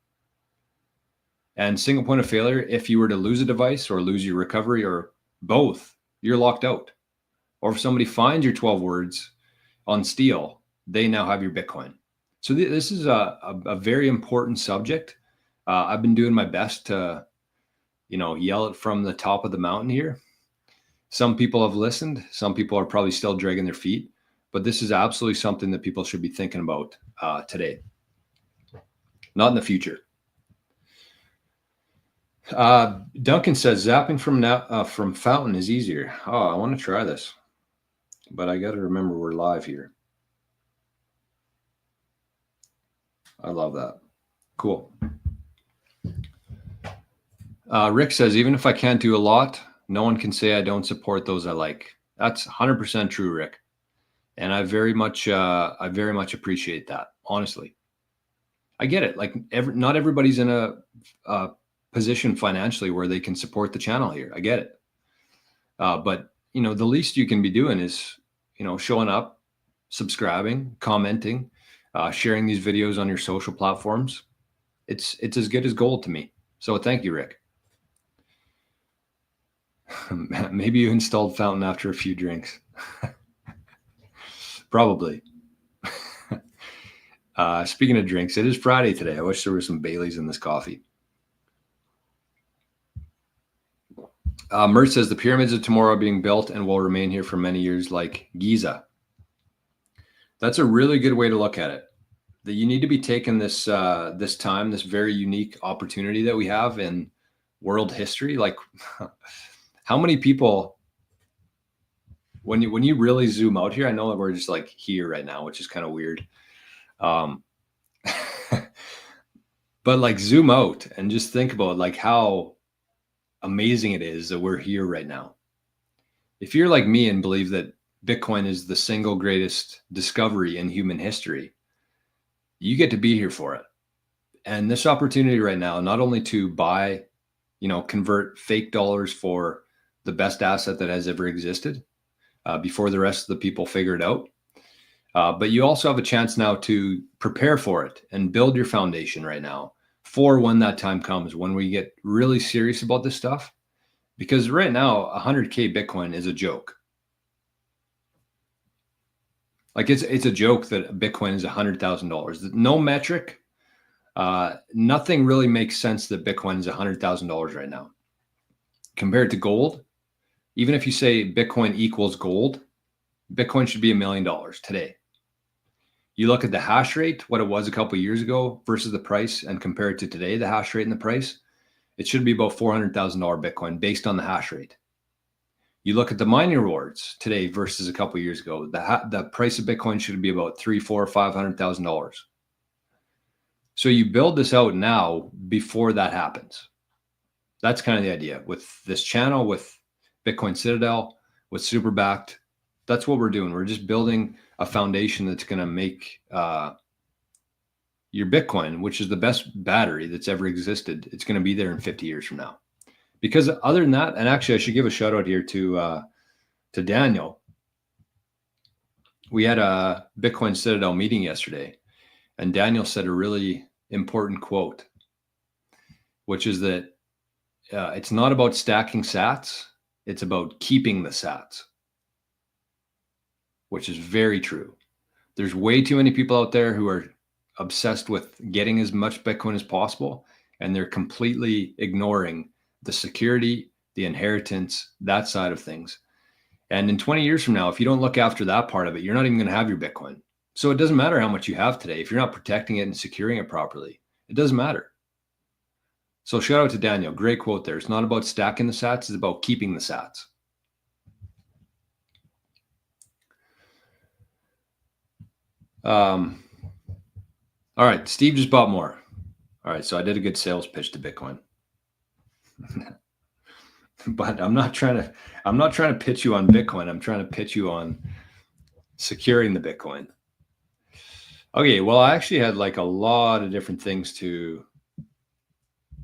Speaker 1: And single point of failure, if you were to lose a device or lose your recovery or both, you're locked out. Or if somebody finds your 12 words on Steal, they now have your Bitcoin. So this is a very important subject. I've been doing my best to, yell it from the top of the mountain here. Some people have listened. Some people are probably still dragging their feet, but this is absolutely something that people should be thinking about today, not in the future. Duncan says zapping from fountain is easier. Oh, I want to try this, but I got to remember we're live here. I love that. Cool. Rick says, even if I can't do a lot, no one can say I don't support those I like. That's 100% true, Rick. And I very much appreciate that. Honestly, I get it. Like not everybody's in a position financially where they can support the channel here. I get it. But the least you can be doing is, showing up, subscribing, commenting, sharing these videos on your social platforms. It's as good as gold to me. So thank you, Rick. Maybe you installed Fountain after a few drinks. Probably. Speaking of drinks, it is Friday today. I wish there were some Baileys in this coffee. Mert says the pyramids of tomorrow are being built and will remain here for many years like Giza. That's a really good way to look at it. That you need to be taking this time, this very unique opportunity that we have in world history. Like how many people, when you really zoom out here, I know that we're just like here right now, which is kind of weird. But like zoom out and just think about like how amazing it is that we're here right now. If you're like me and believe that Bitcoin is the single greatest discovery in human history, you get to be here for it. And this opportunity right now, not only to buy, convert fake dollars for the best asset that has ever existed before the rest of the people figure it out. But you also have a chance now to prepare for it and build your foundation right now for when that time comes, when we get really serious about this stuff. Because right now, 100K Bitcoin is a joke. Like it's a joke that Bitcoin is $100,000. No metric, nothing really makes sense that Bitcoin is $100,000 right now. Compared to gold, even if you say Bitcoin equals gold, Bitcoin should be $1 million today. You look at the hash rate, what it was a couple of years ago versus the price, and compare it to today, the hash rate and the price, it should be about $400,000 Bitcoin based on the hash rate. You look at the mining rewards today versus a couple of years ago, the price of Bitcoin should be about $300,000, $400,000, $500,000. So you build this out now before that happens. That's kind of the idea with this channel, with Bitcoin Citadel, with SuperBacked. That's what we're doing. We're just building a foundation that's going to make your Bitcoin, which is the best battery that's ever existed. It's going to be there in 50 years from now. Because other than that, and actually I should give a shout out here to Daniel. We had a Bitcoin Citadel meeting yesterday, and Daniel said a really important quote, which is that it's not about stacking sats, it's about keeping the sats, which is very true. There's way too many people out there who are obsessed with getting as much Bitcoin as possible, and they're completely ignoring the security, the inheritance, that side of things. And in 20 years from now, if you don't look after that part of it, you're not even going to have your Bitcoin. So it doesn't matter how much you have today. If you're not protecting it and securing it properly, it doesn't matter. So shout out to Daniel. Great quote there. It's not about stacking the sats. It's about keeping the sats. All right. Steve just bought more. All right. So I did a good sales pitch to Bitcoin. But I'm not trying to pitch you on Bitcoin. I'm trying to pitch you on securing the Bitcoin. Okay, well, I actually had like a lot of different things to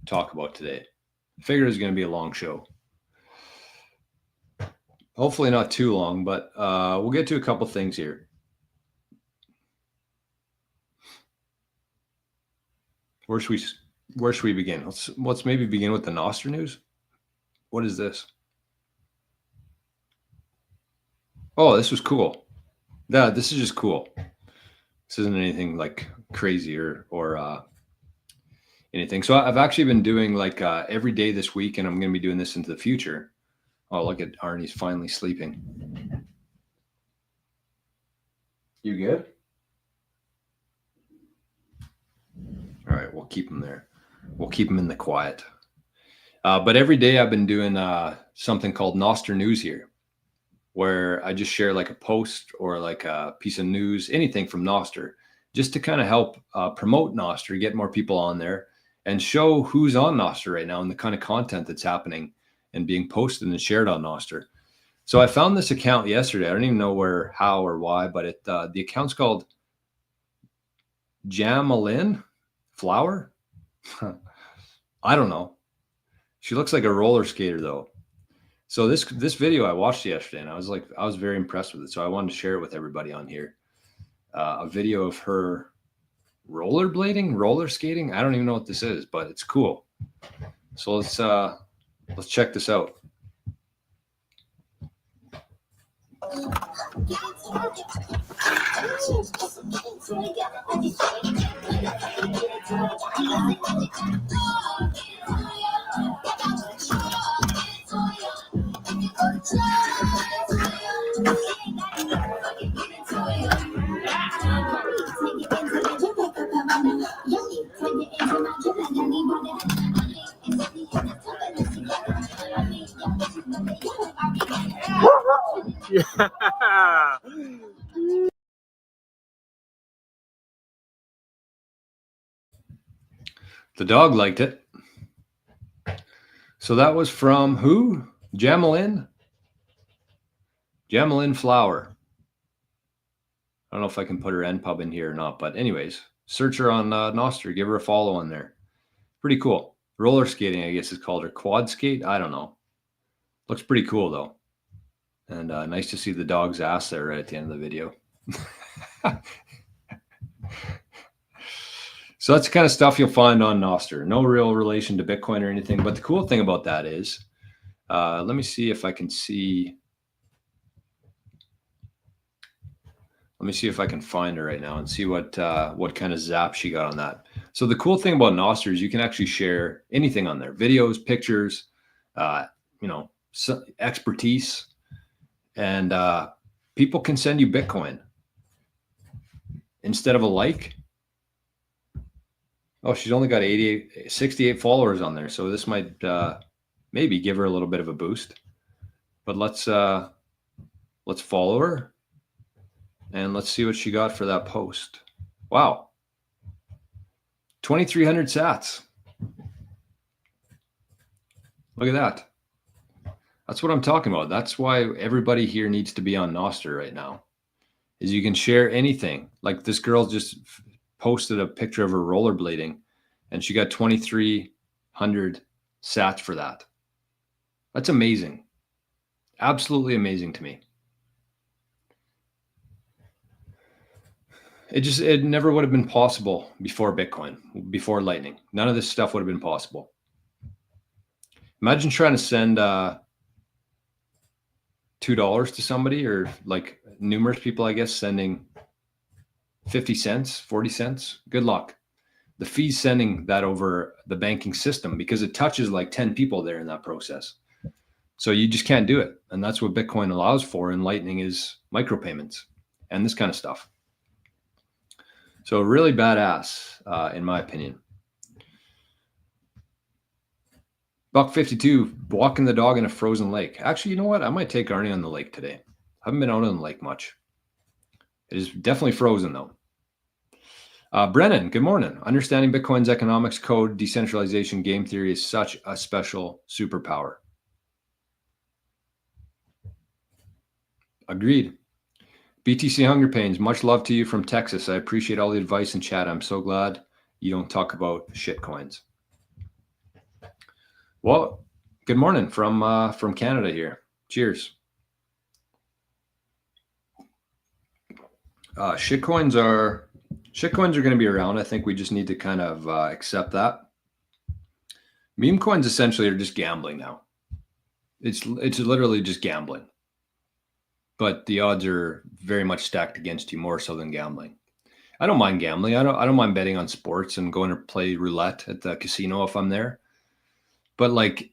Speaker 1: talk about today. I figured it was going to be a long show. Hopefully not too long, but we'll get to a couple things here. Where should we begin? Let's maybe begin with the Noster news. What is this? Oh, this was cool. Yeah, this is just cool. This isn't anything like crazy or anything. So I've actually been doing like every day this week, and I'm going to be doing this into the future. Oh, look at Arnie's finally sleeping. You good? All right, we'll keep him there. We'll keep him in the quiet. But every day I've been doing something called Noster News here, where I just share like a post or like a piece of news, anything from Noster, just to kind of help promote Noster, get more people on there, and show who's on Noster right now and the kind of content that's happening and being posted and shared on Noster. So I found this account yesterday. I don't even know where, how, or why, but the account's called Jamalyn Flower. I don't know. She looks like a roller skater though. So this video I watched yesterday, and I was very impressed with it. So I wanted to share it with everybody on here. A video of her rollerblading, roller skating. I don't even know what this is, but it's cool. So let's check this out.
Speaker 2: Yeah.
Speaker 1: The dog liked it. So that was from who? Jamalyn Flower. I don't know if I can put her NPub in here or not, but anyways, search her on Noster. Give her a follow on there. Pretty cool. Roller skating, I guess it's called, or quad skate. I don't know. Looks pretty cool though. And nice to see the dog's ass there right at the end of the video. So that's the kind of stuff you'll find on Noster. No real relation to Bitcoin or anything. But the cool thing about that is, let me see if I can see. Let me see if I can find her right now and see what kind of zap she got on that. So the cool thing about Noster is you can actually share anything on there: videos, pictures, expertise, and people can send you Bitcoin instead of a like. Oh, she's only got 68 followers on there, so this might maybe give her a little bit of a boost. But let's follow her. And let's see what she got for that post. Wow. 2,300 sats. Look at that. That's what I'm talking about. That's why everybody here needs to be on Noster right now, is you can share anything. Like this girl just posted a picture of her rollerblading, and she got 2,300 sats for that. That's amazing. Absolutely amazing to me. It never would have been possible before Bitcoin, before Lightning. None of this stuff would have been possible. Imagine trying to send $2 to somebody, or like numerous people, I guess, sending 50 cents, 40 cents. Good luck. The fees sending that over the banking system, because it touches like 10 people there in that process. So you just can't do it. And that's what Bitcoin allows for. And Lightning is micropayments and this kind of stuff. So really badass, in my opinion. $1.52, walking the dog in a frozen lake. Actually, you know what? I might take Arnie on the lake today. I haven't been out on the lake much. It is definitely frozen though. Brennan, good morning. Understanding Bitcoin's economics, code, decentralization, game theory is such a special superpower. Agreed. BTC Hunger Pains, much love to you from Texas. I appreciate all the advice in chat. I'm so glad you don't talk about shit coins. Well, good morning from Canada here. Cheers. Shitcoins are going to be around. I think we just need to kind of accept that. Meme coins essentially are just gambling now. It's literally just gambling. But the odds are very much stacked against you, more so than gambling. I don't mind gambling. I don't mind betting on sports and going to play roulette at the casino if I'm there. But like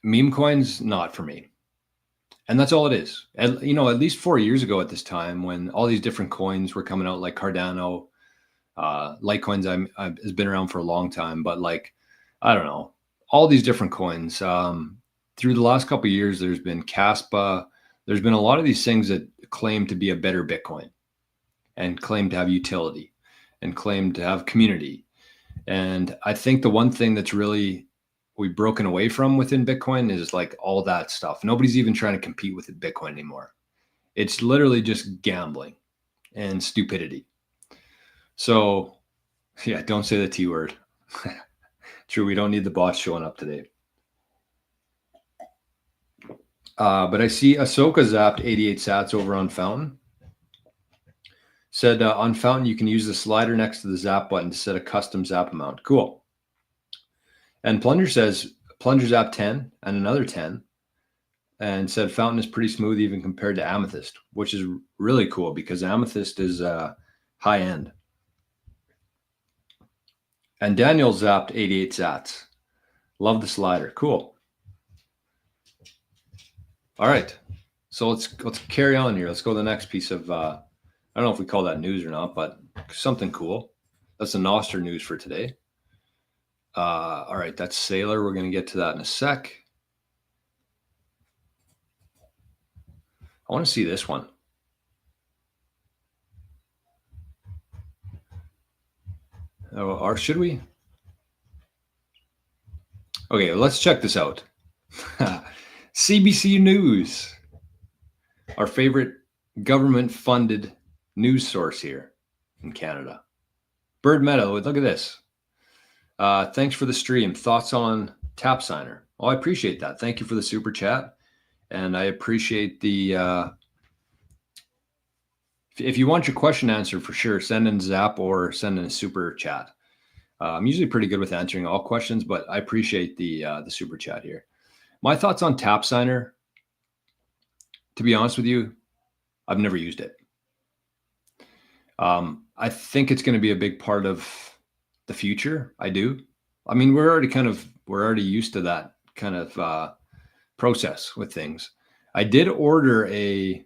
Speaker 1: meme coins, not for me. And that's all it is. And, you know, at least 4 years ago at this time, when all these different coins were coming out, like Cardano, Litecoins has been around for a long time, but like, I don't know, all these different coins. Through the last couple of years, there's been Caspa. There's been a lot of these things that claim to be a better Bitcoin and claim to have utility and claim to have community. And I think the one thing that's really we've broken away from within Bitcoin is like all that stuff. Nobody's even trying to compete with Bitcoin anymore. It's literally just gambling and stupidity. So yeah, don't say the T word. True, we don't need the bots showing up today. But I see Ahsoka zapped 88 sats over on Fountain. Said on Fountain, you can use the slider next to the zap button to set a custom zap amount. Cool. And Plunger says, Plunger zapped 10 and another 10 and said Fountain is pretty smooth even compared to Amethyst, which is really cool because Amethyst is high end. And Daniel zapped 88 sats. Love the slider. Cool. All right. So let's carry on here. Let's go to the next piece of, I don't know if we call that news or not, but something cool. That's the Noster news for today. All right. That's Saylor. We're going to get to that in a sec. I want to see this one. Oh, or should we? Okay, let's check this out. CBC News, our favorite government-funded news source here in Canada. Bird Meadow, look at this. Thanks for the stream. Thoughts on Tap Signer? Oh, I appreciate that. Thank you for the super chat. And I appreciate the, if you want your question answered for sure, send in Zap or send in a super chat. I'm usually pretty good with answering all questions, but I appreciate the super chat here. My thoughts on Tap Signer, to be honest with you, I've never used it. I think it's going to be a big part of the future. I do. I mean, we're already used to that kind of process with things. I did order I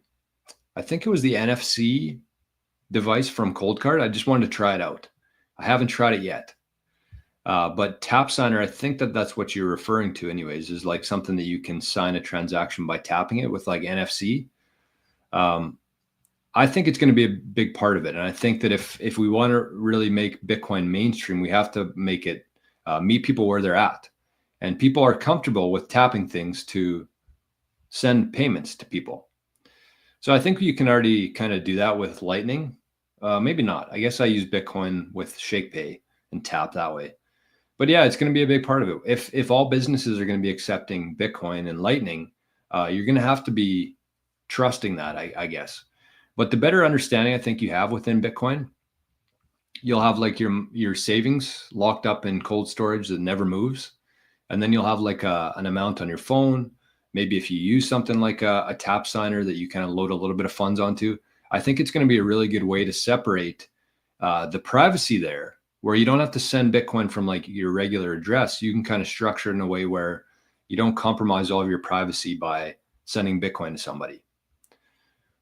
Speaker 1: think it was the NFC device from Coldcard. I just wanted to try it out. I haven't tried it yet. But Tap Signer, I think that's what you're referring to anyways, is like something that you can sign a transaction by tapping it with like NFC. I think it's going to be a big part of it. And I think that if we want to really make Bitcoin mainstream, we have to make it meet people where they're at. And people are comfortable with tapping things to send payments to people. So I think you can already kind of do that with Lightning. Maybe not. I guess I use Bitcoin with ShakePay and tap that way. But yeah, it's going to be a big part of it. If all businesses are going to be accepting Bitcoin and Lightning, you're going to have to be trusting that, I guess. But the better understanding I think you have within Bitcoin, you'll have like your savings locked up in cold storage that never moves. And then you'll have like an amount on your phone. Maybe if you use something like a Tap Signer that you kind of load a little bit of funds onto, I think it's going to be a really good way to separate the privacy there, where you don't have to send Bitcoin from like your regular address. You can kind of structure it in a way where, You don't compromise all of your privacy by sending Bitcoin to somebody.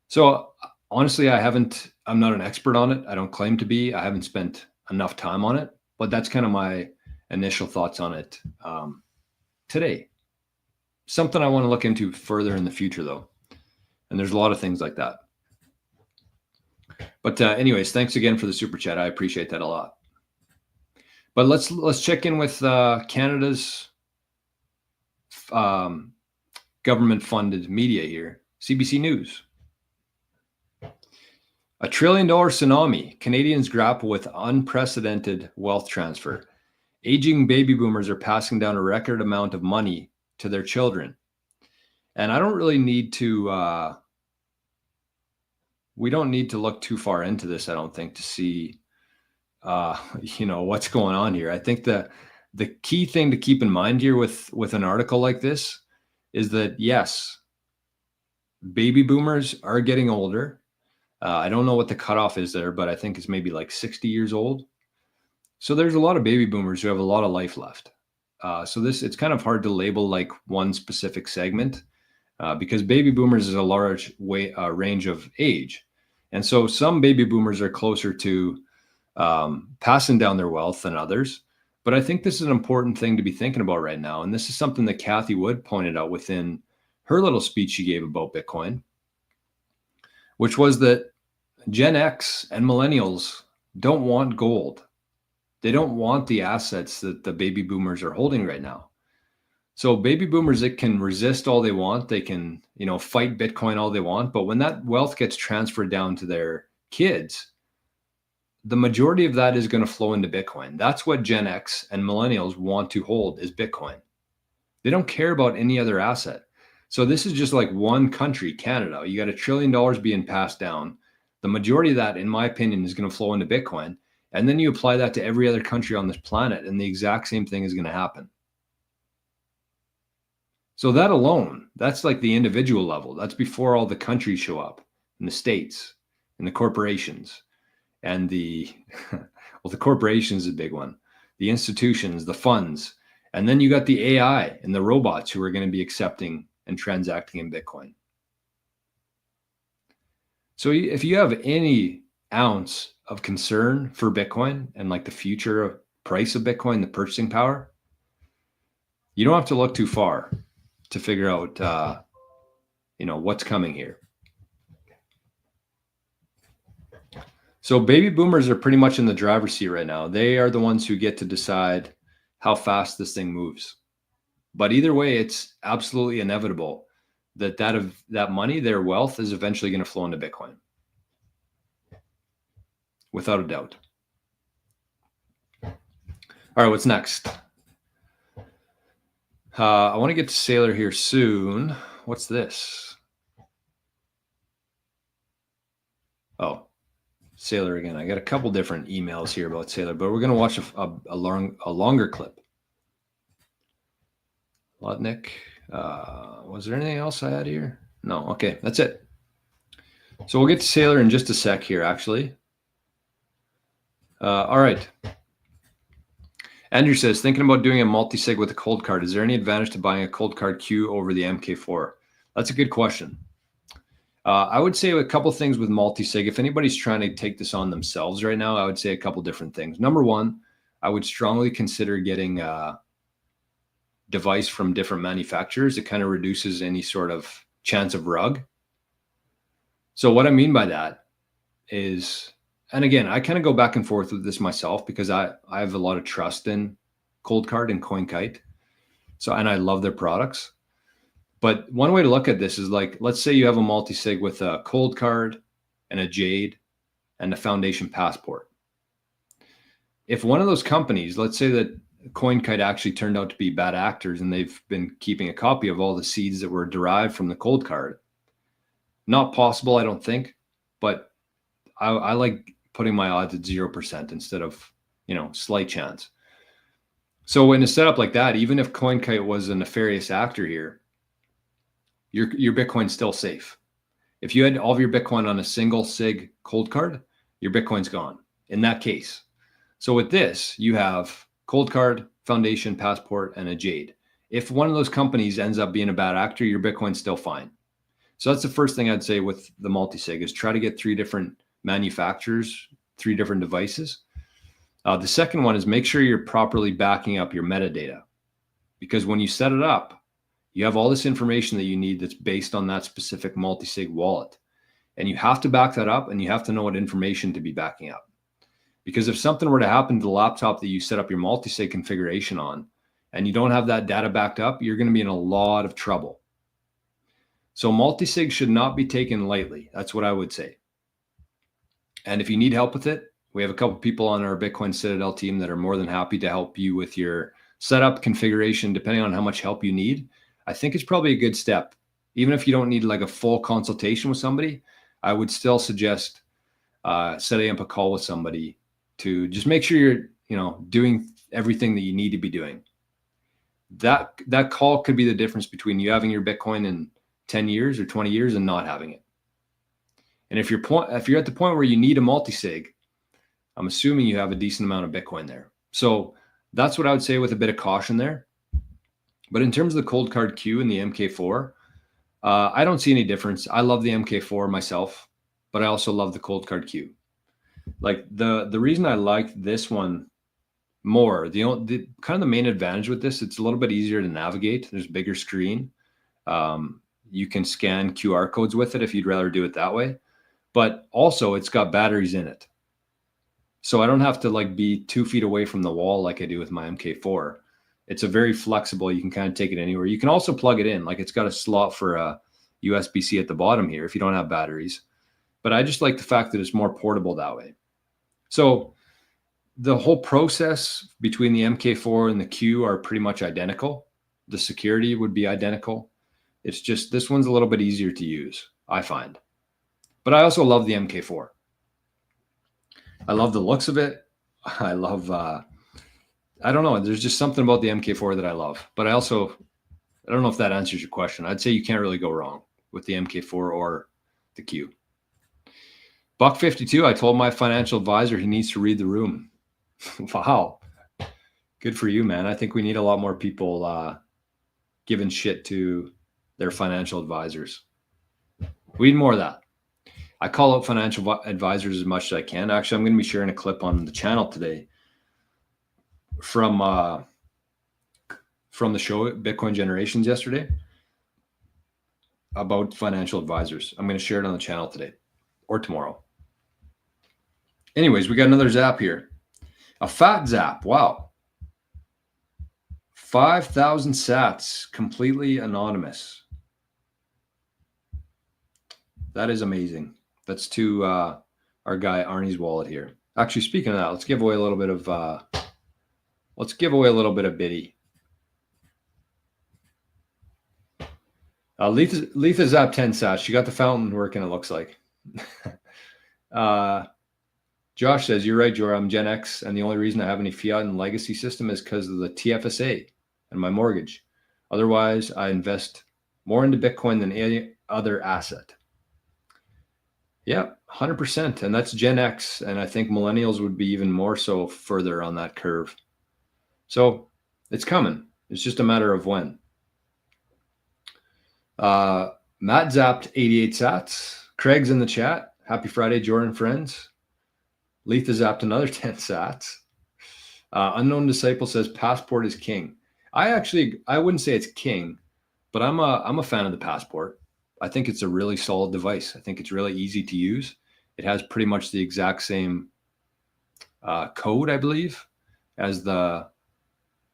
Speaker 1: So honestly, I'm not an expert on it. I don't claim to be. I haven't spent enough time on it, but that's kind of my initial thoughts on it today. Something I want to look into further in the future, though. And there's a lot of things like that. But anyways, thanks again for the super chat. I appreciate that a lot. But let's check in with Canada's government-funded media here, CBC News. $1 trillion tsunami. Canadians grapple with unprecedented wealth transfer. Aging baby boomers are passing down a record amount of money to their children. And I don't really need to, we don't need to look too far into this, I don't think, to see, what's going on here. I think the key thing to keep in mind here with an article like this is that, yes, baby boomers are getting older. I don't know what the cutoff is there, but I think it's maybe like 60 years old. So there's a lot of baby boomers who have a lot of life left. So it's kind of hard to label like one specific segment because baby boomers is a large range of age. And so some baby boomers are closer to passing down their wealth than others. But I think this is an important thing to be thinking about right now. And this is something that CATHIE Wood pointed out within her little speech she gave about Bitcoin, which was that Gen X and millennials don't want gold. They don't want the assets that the baby boomers are holding right now. So baby boomers, it can resist all they want. They can, fight Bitcoin all they want. But when that wealth gets transferred down to their kids, the majority of that is going to flow into Bitcoin. That's what Gen X and millennials want to hold is Bitcoin. They don't care about any other asset. So this is just like one country, Canada. You got $1 trillion being passed down. The majority of that, in my opinion, is going to flow into Bitcoin. And then you apply that to every other country on this planet, and the exact same thing is going to happen. So that alone, that's like the individual level. That's before all the countries show up, and the states, and the corporations, and the corporations is a big one. The institutions, the funds, and then you got the AI and the robots who are going to be accepting and transacting in Bitcoin. So if you have any ounce of concern for Bitcoin and like the future price of Bitcoin, the purchasing power, you don't have to look too far to figure out, what's coming here. So baby boomers are pretty much in the driver's seat right now. They are the ones who get to decide how fast this thing moves. But either way, it's absolutely inevitable that money, their wealth, is eventually going to flow into Bitcoin. Without a doubt. All right, what's next? I want to get to Saylor here soon. What's this? Oh, Saylor again. I got a couple different emails here about Saylor, but we're going to watch a longer clip. Lotnik. Was there anything else I had here? No. Okay, that's it. So we'll get to Saylor in just a sec here, actually. All right. Andrew says, thinking about doing a multi-sig with a cold card. Is there any advantage to buying a cold card Q over the MK4? That's a good question. I would say a couple things with multi-sig. If anybody's trying to take this on themselves right now, I would say a couple different things. Number one, I would strongly consider getting a device from different manufacturers. It kind of reduces any sort of chance of rug. So what I mean by that is, and again, I kind of go back and forth with this myself because I have a lot of trust in Cold Card and CoinKite. So, and I love their products. But one way to look at this is like, let's say you have a multi-sig with a Cold Card and a Jade and a Foundation Passport. If one of those companies, let's say that CoinKite actually turned out to be bad actors and they've been keeping a copy of all the seeds that were derived from the Cold Card, not possible, I don't think, but I like putting my odds at 0% instead of, slight chance. So in a setup like that, even if CoinKite was a nefarious actor here, your Bitcoin's still safe. If you had all of your Bitcoin on a single SIG Cold Card, your Bitcoin's gone in that case. So with this, you have Cold Card, Foundation, Passport, and a Jade. If one of those companies ends up being a bad actor, your Bitcoin's still fine. So that's the first thing I'd say with the multisig is try to get 3 different manufacturers, 3 different devices. The second one is make sure you're properly backing up your metadata, because when you set it up, you have all this information that you need that's based on that specific multisig wallet. And you have to back that up, and you have to know what information to be backing up. Because if something were to happen to the laptop that you set up your multisig configuration on, and you don't have that data backed up, you're going to be in a lot of trouble. So multisig should not be taken lightly. That's what I would say. And if you need help with it, we have a couple people on our Bitcoin Citadel team that are more than happy to help you with your setup configuration, depending on how much help you need. I think it's probably a good step. Even if you don't need like a full consultation with somebody, I would still suggest setting up a call with somebody to just make sure you're, doing everything that you need to be doing. That call could be the difference between you having your Bitcoin in 10 years or 20 years and not having it. And if you're at the point where you need a multisig, I'm assuming you have a decent amount of Bitcoin there. So that's what I would say with a bit of caution there. But in terms of the cold card Q and the MK4, I don't see any difference. I love the MK4 myself, but I also love the cold card Q. Like the reason I like this one more, the kind of the main advantage with this, it's a little bit easier to navigate. There's a bigger screen. You can scan QR codes with it if you'd rather do it that way. But also it's got batteries in it. So I don't have to like be 2 feet away from the wall like I do with my MK4. It's a very flexible, you can kind of take it anywhere. You can also plug it in, like it's got a slot for a USB-C at the bottom here if you don't have batteries. But I just like the fact that it's more portable that way. So the whole process between the MK4 and the Q are pretty much identical. The security would be identical. It's just this one's a little bit easier to use, I find. But I also love the MK4. I love the looks of it. I love, I don't know. There's just something about the MK4 that I love. But I don't know if that answers your question. I'd say you can't really go wrong with the MK4 or the Q. Buck52, I told my financial advisor he needs to read the room. Wow. Good for you, man. I think we need a lot more people giving shit to their financial advisors. We need more of that. I call out financial advisors as much as I can. Actually, I'm going to be sharing a clip on the channel today from the show Bitcoin Generations yesterday about financial advisors. I'm going to share it on the channel today or tomorrow. Anyways, we got another zap here. A fat zap. Wow. 5,000 sats, completely anonymous. That is amazing. That's to our guy Arnie's wallet here. Actually, speaking of that, let's give away a little bit of biddy. Letha zap 10 sats. She got the fountain working, it looks like. Josh says, you're right, Jor. I'm Gen X, and the only reason I have any fiat in the legacy system is because of the TFSA and my mortgage. Otherwise, I invest more into Bitcoin than any other asset. Yeah, 100%. And that's Gen X. And I think millennials would be even more so further on that curve. So it's coming. It's just a matter of when. Matt zapped 88 sats. Craig's in the chat. Happy Friday, Jordan friends. Letha zapped another 10 sats. Unknown Disciple says Passport is king. I wouldn't say it's king, but I'm a fan of the Passport. I think it's a really solid device. I think it's really easy to use. It has pretty much the exact same code, I believe, as the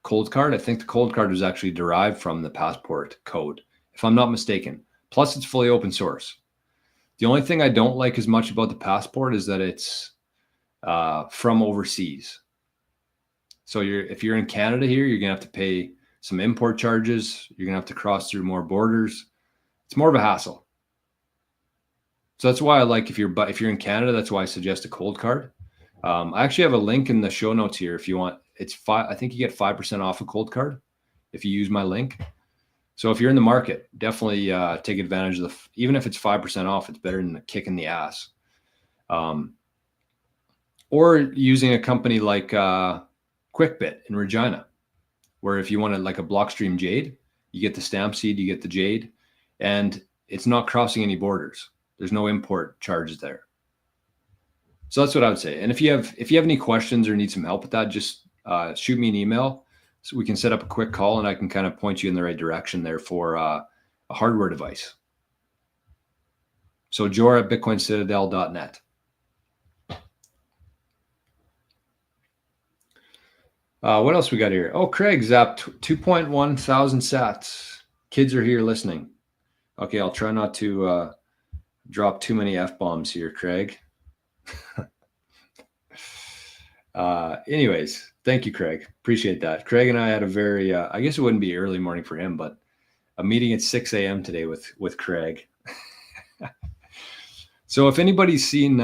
Speaker 1: cold card. I think the cold card was actually derived from the Passport code, if I'm not mistaken. Plus, it's fully open source. The only thing I don't like as much about the Passport is that it's from overseas. So if you're in Canada here, you're gonna have to pay some import charges. You're gonna have to cross through more borders. It's more of a hassle. So that's why I like if you're in Canada, that's why I suggest a cold card. I actually have a link in the show notes here if you want. I think you get 5% off a cold card if you use my link. So if you're in the market, definitely take advantage of even if it's 5% off, it's better than a kick in the ass. Or using a company like QuickBit in Regina. where if you want like a Blockstream Jade, you get the stamp seed, you get the Jade, and it's not crossing any borders. There's no import charges there. So that's what I would say. And if you have any questions or need some help with that, just shoot me an email so we can set up a quick call and I can kind of point you in the right direction there for a hardware device. So jor@bitcoincitadel.net. What else we got here? Oh, Craig zapped 2.1 thousand sats. Kids are here listening. Okay, I'll try not to drop too many F-bombs here, Craig. Anyways, thank you, Craig. Appreciate that. Craig and I had a very, I guess it wouldn't be early morning for him, but a meeting at 6 a.m. today with Craig. So if anybody's seen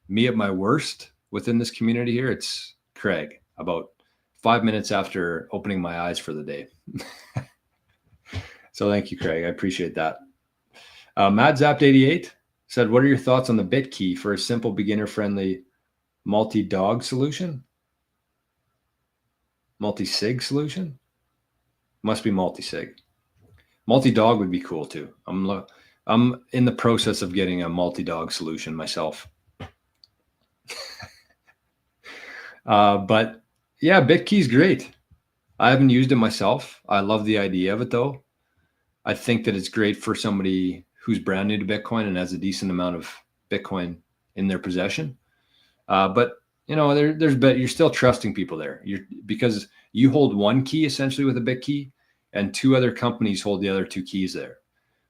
Speaker 1: me at my worst within this community here, it's Craig, about 5 minutes after opening my eyes for the day. So thank you, Craig. I appreciate that. MadZapped88 said, what are your thoughts on the BitKey for a simple beginner-friendly multi-dog solution? Multi-sig solution? Must be multi-sig. Multi-dog would be cool too. I'm in the process of getting a multi-dog solution myself. But yeah, BitKey's great. I haven't used it myself. I love the idea of it though. I think that it's great for somebody who's brand new to Bitcoin and has a decent amount of Bitcoin in their possession. But you know, you're still trusting people there. Because you hold one key essentially with a BitKey, and two other companies hold the other two keys there.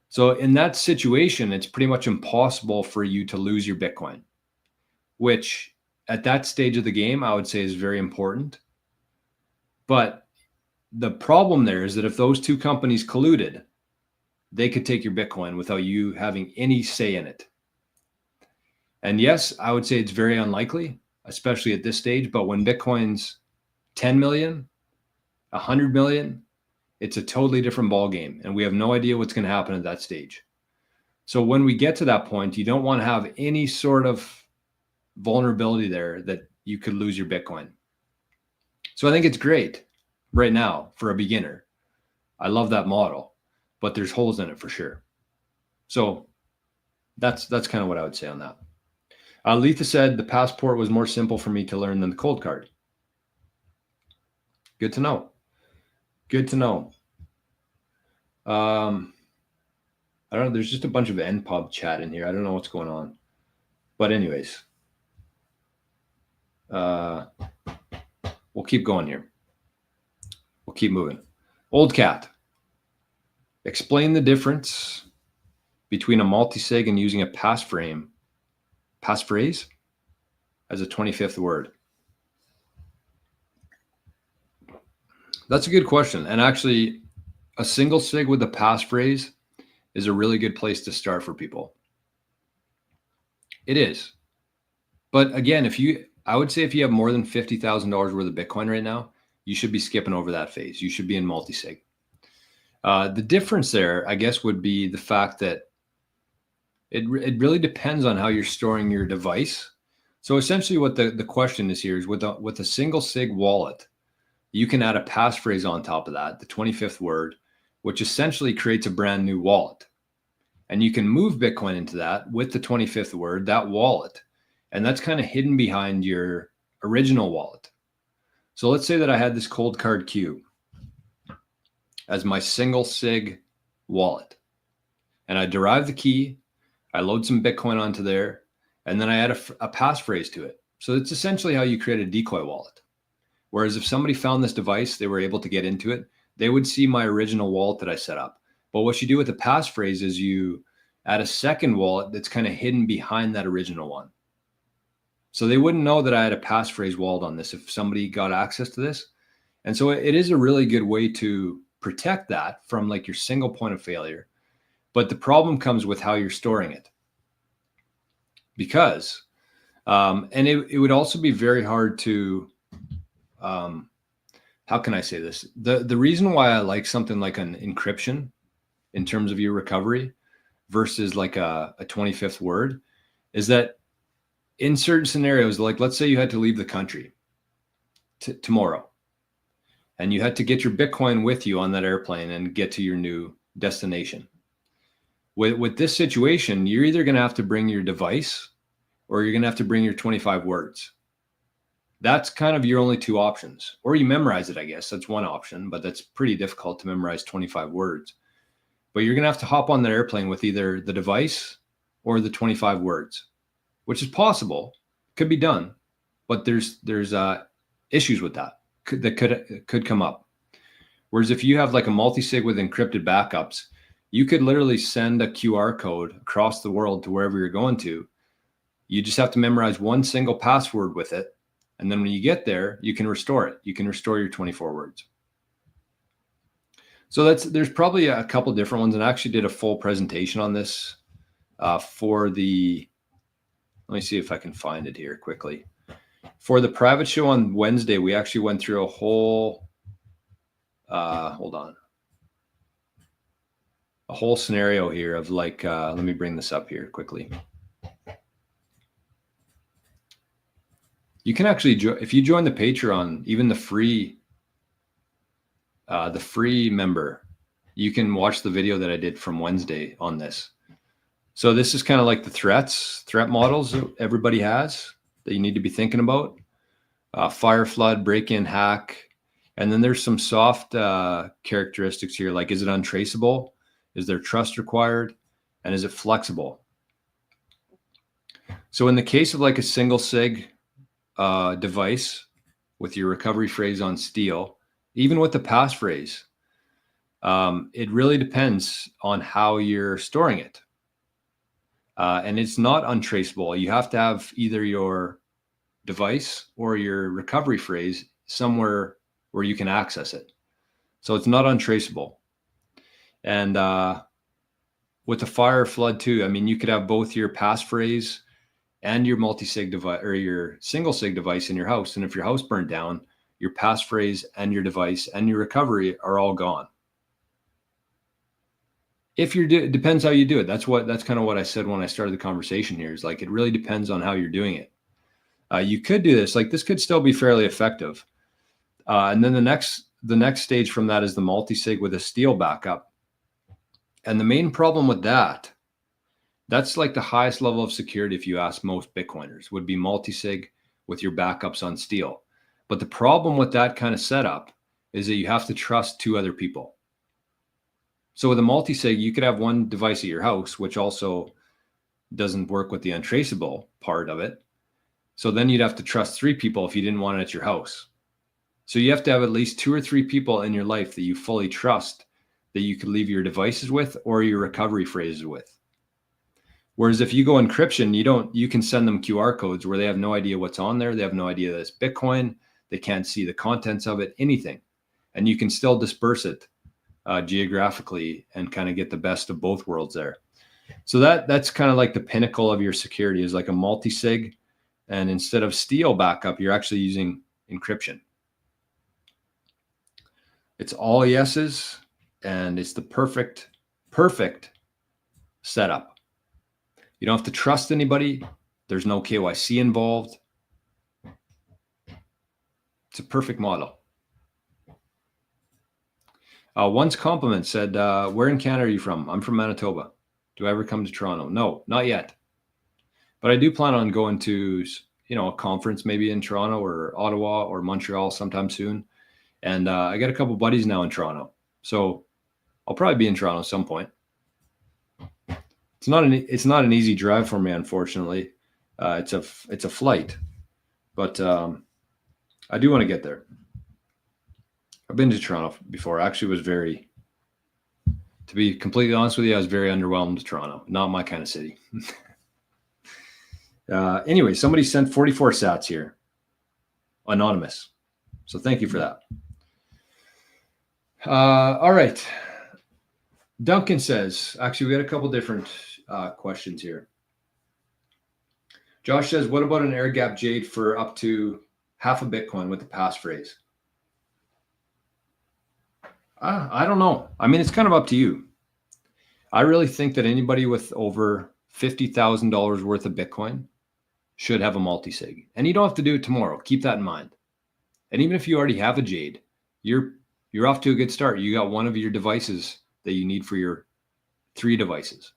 Speaker 1: So in that situation, it's pretty much impossible for you to lose your Bitcoin, which at that stage of the game, I would say is very important. But the problem there is that if those two companies colluded, they could take your Bitcoin without you having any say in it. And yes, I would say it's very unlikely, especially at this stage. But when Bitcoin's 10 million, 100 million, it's a totally different ball game. And we have no idea what's going to happen at that stage. So when we get to that point, you don't want to have any sort of vulnerability there that you could lose your Bitcoin. So I think it's great right now for a beginner. I love that model, but there's holes in it for sure. So that's kind of what I would say on that. Letha said the passport was more simple for me to learn than the cold card. Good to know. Good to know. I don't know. There's just a bunch of NPub chat in here. I don't know what's going on. But anyways, we'll keep going here. We'll keep moving. Old Cat. Explain the difference between a multisig and using a passphrase as a 25th word. That's a good question. And actually, a single sig with a passphrase is a really good place to start for people. It is. But again, I would say if you have more than $50,000 worth of Bitcoin right now, you should be skipping over that phase. You should be in multisig. The difference there, I guess, would be the fact that it really depends on how you're storing your device. So essentially what the question is here is with a single sig wallet, you can add a passphrase on top of that, the 25th word, which essentially creates a brand new wallet. And you can move Bitcoin into that with the 25th word, that wallet. And that's kind of hidden behind your original wallet. So let's say that I had this cold card Q as my single sig wallet. And I derive the key, I load some Bitcoin onto there, and then I add a passphrase to it. So it's essentially how you create a decoy wallet. Whereas if somebody found this device, they were able to get into it, they would see my original wallet that I set up. But what you do with the passphrase is you add a second wallet that's kind of hidden behind that original one. So they wouldn't know that I had a passphrase wallet on this if somebody got access to this. And so it is a really good way to protect that from like your single point of failure. But the problem comes with how you're storing it. Because, and it would also be very hard to, how can I say this? The reason why I like something like an encryption in terms of your recovery versus like a 25th word is that in certain scenarios, like let's say you had to leave the country tomorrow, and you had to get your Bitcoin with you on that airplane and get to your new destination. With this situation, you're either going to have to bring your device or you're going to have to bring your 25 words. That's kind of your only two options. Or you memorize it, I guess. That's one option, but that's pretty difficult to memorize 25 words. But you're going to have to hop on that airplane with either the device or the 25 words, which is possible, could be done, but there's issues with that could come up. Whereas if you have like a multisig with encrypted backups, you could literally send a QR code across the world to wherever you're going to. You just have to memorize one single password with it. And then when you get there, you can restore it. You can restore your 24 words. So there's probably a couple different ones, and I actually did a full presentation on this for the, let me see if I can find it here quickly. For the private show on Wednesday, we actually went through a whole, hold on, a whole scenario here of like, let me bring this up here quickly. You can actually, if you join the Patreon, even the free member, you can watch the video that I did from Wednesday on this. So this is kind of like the threat models that everybody has that you need to be thinking about. Fire, flood, break-in, hack. And then there's some soft characteristics here, like is it untraceable? Is there trust required? And is it flexible? So in the case of like a single sig device with your recovery phrase on steel, even with the passphrase, it really depends on how you're storing it. And it's not untraceable. You have to have either your device or your recovery phrase somewhere where you can access it. So it's not untraceable. And with the fire flood too, I mean, you could have both your passphrase and your multi-sig device or your single sig device in your house. And if your house burned down, your passphrase and your device and your recovery are all gone. If you're depends how you do it. That's kind of what I said when I started the conversation here, is like, it really depends on how you're doing it. You could do this, like this could still be fairly effective. And then the next stage from that is the multi-sig with a steel backup. And the main problem with that's like the highest level of security, if you ask most Bitcoiners, would be multi-sig with your backups on steel. But the problem with that kind of setup is that you have to trust two other people. So with a multi-sig, you could have one device at your house, which also doesn't work with the untraceable part of it. So then you'd have to trust three people if you didn't want it at your house. So you have to have at least 2 or 3 people in your life that you fully trust, that you could leave your devices with or your recovery phrases with. Whereas if you go encryption, you can send them QR codes where they have no idea what's on there. They have no idea that it's Bitcoin. They can't see the contents of it, anything. And you can still disperse it geographically and kind of get the best of both worlds there. So that's kind of like the pinnacle of your security, is like a multi-sig. And instead of steel backup, you're actually using encryption. It's all yeses, and it's the perfect setup. You don't have to trust anybody. There's no KYC involved. It's a perfect model. One's compliment said, where in Canada are you from? I'm from Manitoba. Do I ever come to Toronto? No, not yet. But I do plan on going to, a conference maybe in Toronto or Ottawa or Montreal sometime soon. And I got a couple buddies now in Toronto. So I'll probably be in Toronto at some point. It's not an easy drive for me, unfortunately. It's a flight, but I do want to get there. I've been to Toronto before. I actually was to be completely honest with you, I was very underwhelmed with Toronto. Not my kind of city. Anyway, somebody sent 44 sats here, anonymous. So thank you for that. All right. Duncan says, actually, we got a couple different questions here. Josh says, what about an air gap jade for up to half a Bitcoin with the passphrase? I don't know. I mean, it's kind of up to you. I really think that anybody with over $50,000 worth of Bitcoin should have a multi-sig. And you don't have to do it tomorrow. Keep that in mind. And even if you already have a jade, you're off to a good start. You got one of your devices that you need for your 3 devices.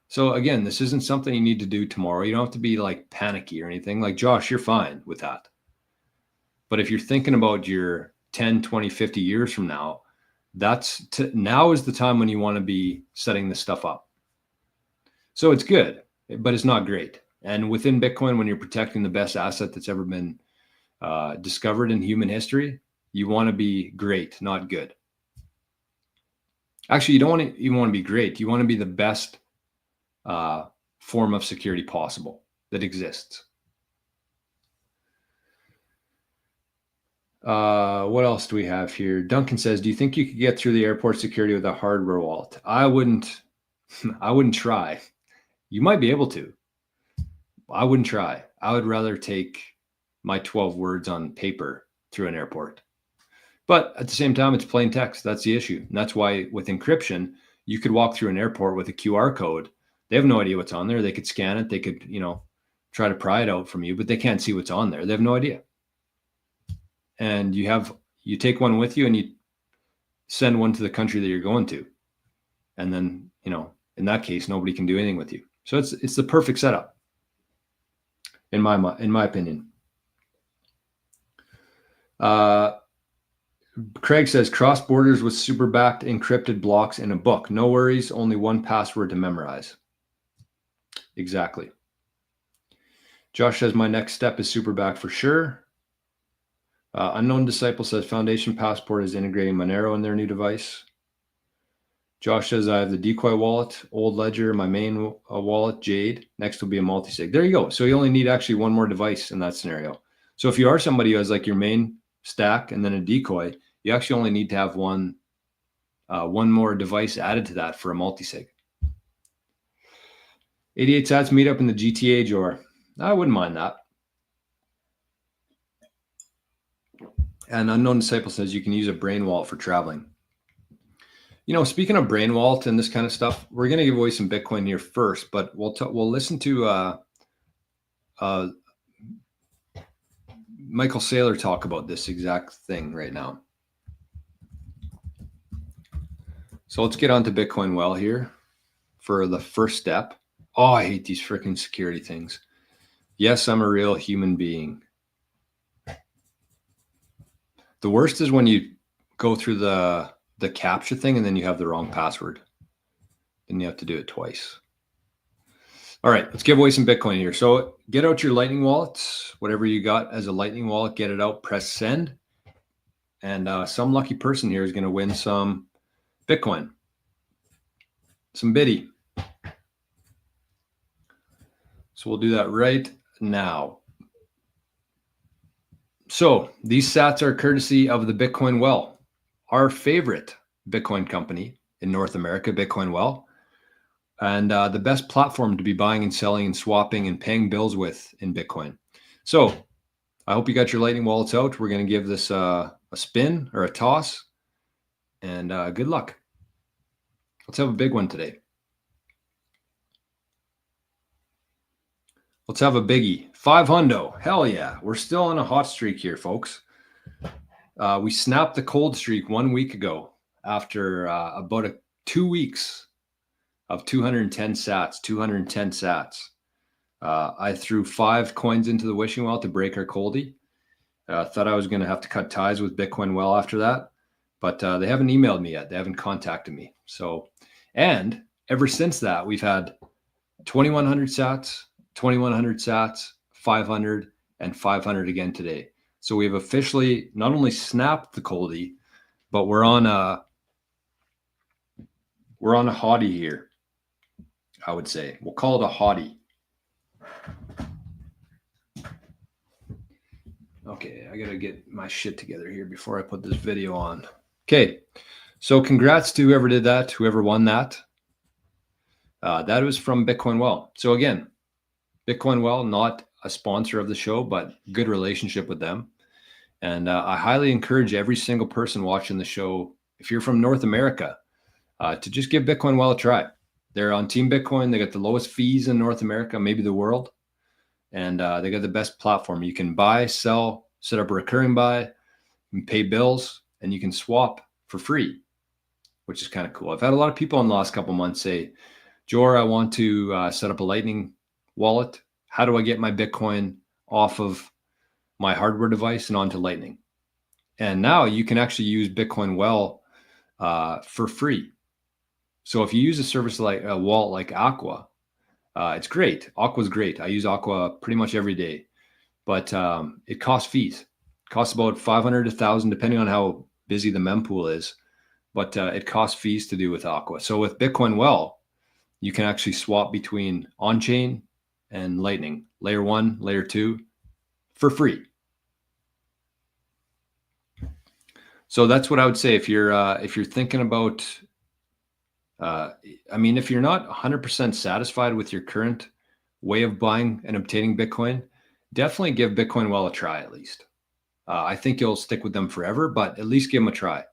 Speaker 1: So again, this isn't something you need to do tomorrow. You don't have to be like panicky or anything. Like Josh, you're fine with that. But if you're thinking about your 10, 20, 50 years from now, now is the time when you want to be setting this stuff up. So it's good, but it's not great. And within Bitcoin, when you're protecting the best asset that's ever been discovered in human history, you want to be great, not good. Actually, you don't even want to be great. You want to be the best form of security possible that exists. What else do we have here? Duncan says, do you think you could get through the airport security with a hardware wallet? I wouldn't try. You might be able to. I wouldn't try. I would rather take my 12 words on paper through an airport. But at the same time, it's plain text. That's the issue. And that's why with encryption, you could walk through an airport with a QR code. They have no idea what's on there. They could scan it. They could, try to pry it out from you, but they can't see what's on there. They have no idea. And you take one with you and you send one to the country that you're going to. And then, in that case, nobody can do anything with you. So it's the perfect setup, in my opinion. Craig says, cross borders with super backed encrypted blocks in a book. No worries, only one password to memorize. Exactly. Josh says, my next step is super back for sure. Unknown Disciple says, Foundation Passport is integrating Monero in their new device. Josh says, I have the Decoy wallet, Old Ledger, my main wallet, Jade. Next will be a multisig. There you go. So you only need actually one more device in that scenario. So if you are somebody who has like your main stack and then a Decoy, you actually only need to have one more device added to that for a multisig. 88 sats meetup in the GTA, Jor. I wouldn't mind that. And Unknown Disciple says you can use a brain wallet for traveling. Speaking of brain wallet and this kind of stuff, we're going to give away some Bitcoin here first, but we'll listen to Michael Saylor talk about this exact thing right now. So let's get on to Bitcoin Well here for the first step. Oh, I hate these freaking security things. Yes, I'm a real human being. The worst is when you go through the CAPTCHA thing and then you have the wrong password. Then you have to do it twice. All right, let's give away some Bitcoin here. So get out your Lightning wallets, whatever you got as a Lightning wallet, get it out, press send. And some lucky person here is going to win some Bitcoin, some Biddy. So we'll do that right now. So these sats are courtesy of the Bitcoin Well, our favorite Bitcoin company in North America, Bitcoin Well, and the best platform to be buying and selling and swapping and paying bills with in Bitcoin. So I hope you got your Lightning wallets out. We're going to give this a spin or a toss, and good luck. Let's have a big one today. Let's have a biggie. 500. Hell yeah. We're still on a hot streak here, folks. We snapped the cold streak 1 week ago after about 2 weeks of 210 sats. I threw 5 coins into the wishing well to break our coldie. Thought I was going to have to cut ties with Bitcoin Well after that, but they haven't emailed me yet. They haven't contacted me. So, and ever since that, we've had 2,100 sats, 2,100 sats, 500, and 500 again today. So we've officially not only snapped the coldie, but we're on a hottie here, I would say. We'll call it a hottie. Okay, I got to get my shit together here before I put this video on. Okay, so congrats to whoever did that, whoever won that. That was from Bitcoin Well. So again, Bitcoin Well, not a sponsor of the show, but good relationship with them. And I highly encourage every single person watching the show, if you're from North America, to just give Bitcoin Well a try. They're on Team Bitcoin. They got the lowest fees in North America, maybe the world. And they got the best platform. You can buy, sell, set up a recurring buy, and pay bills, and you can swap for free, which is kind of cool. I've had a lot of people in the last couple of months say, Jor, I want to set up a Lightning wallet. How do I get my Bitcoin off of my hardware device and onto Lightning? And now you can actually use Bitcoin Well for free. So if you use a service like a wallet like Aqua, it's great. Aqua's great. I use Aqua pretty much every day, but it costs fees. It costs about 500 to 1,000, depending on how busy the mempool is. But it costs fees to do with Aqua. So with Bitcoin Well, you can actually swap between on-chain and Lightning, layer 1, layer 2, for free. So that's what I would say if you're thinking about. I mean, if you're not 100% satisfied with your current way of buying and obtaining Bitcoin, definitely give Bitcoin Well a try at least. I think you'll stick with them forever, but at least give them a try.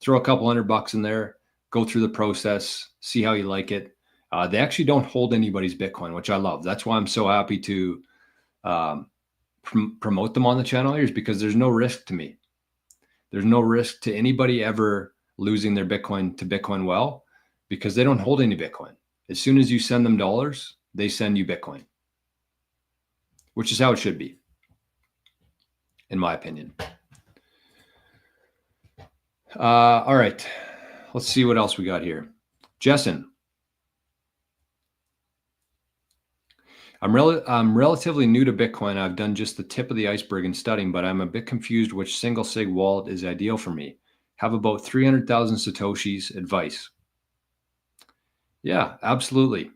Speaker 1: Throw a couple $100 in there, go through the process, see how you like it. They actually don't hold anybody's Bitcoin, which I love. That's why I'm so happy to promote them on the channel here, is because there's no risk to me. There's no risk to anybody ever losing their Bitcoin to Bitcoin Well, because they don't hold any Bitcoin. As soon as you send them dollars, they send you Bitcoin, which is how it should be, in my opinion. All right, let's see what else we got here. Jessen. I'm relatively new to Bitcoin. I've done just the tip of the iceberg in studying, but I'm a bit confused which single sig wallet is ideal for me. Have about 300,000 Satoshis. Advice. Yeah, absolutely.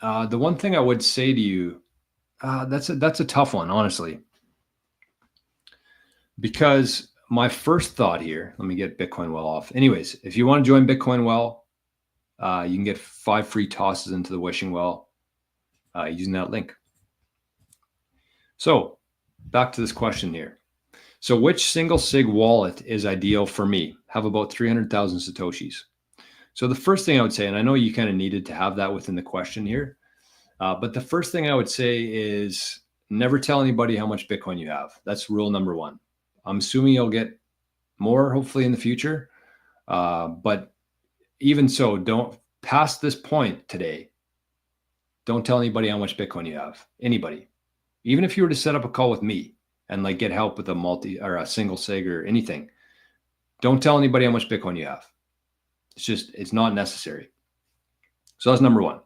Speaker 1: The one thing I would say to you, that's a tough one, honestly, because my first thought here, let me get Bitcoin Well off. Anyways, if you want to join Bitcoin Well, you can get 5 free tosses into the wishing well using that link. So back to this question here. So which single sig wallet is ideal for me? Have about 300,000 Satoshis. So the first thing I would say, and I know you kind of needed to have that within the question here, but the first thing I would say is never tell anybody how much Bitcoin you have. That's rule number 1. I'm assuming you'll get more hopefully in the future, but even so, don't past this point today. Don't tell anybody how much Bitcoin you have. Anybody, even if you were to set up a call with me and like get help with a multi or a single sig or anything, don't tell anybody how much Bitcoin you have. It's not necessary. So that's number 1.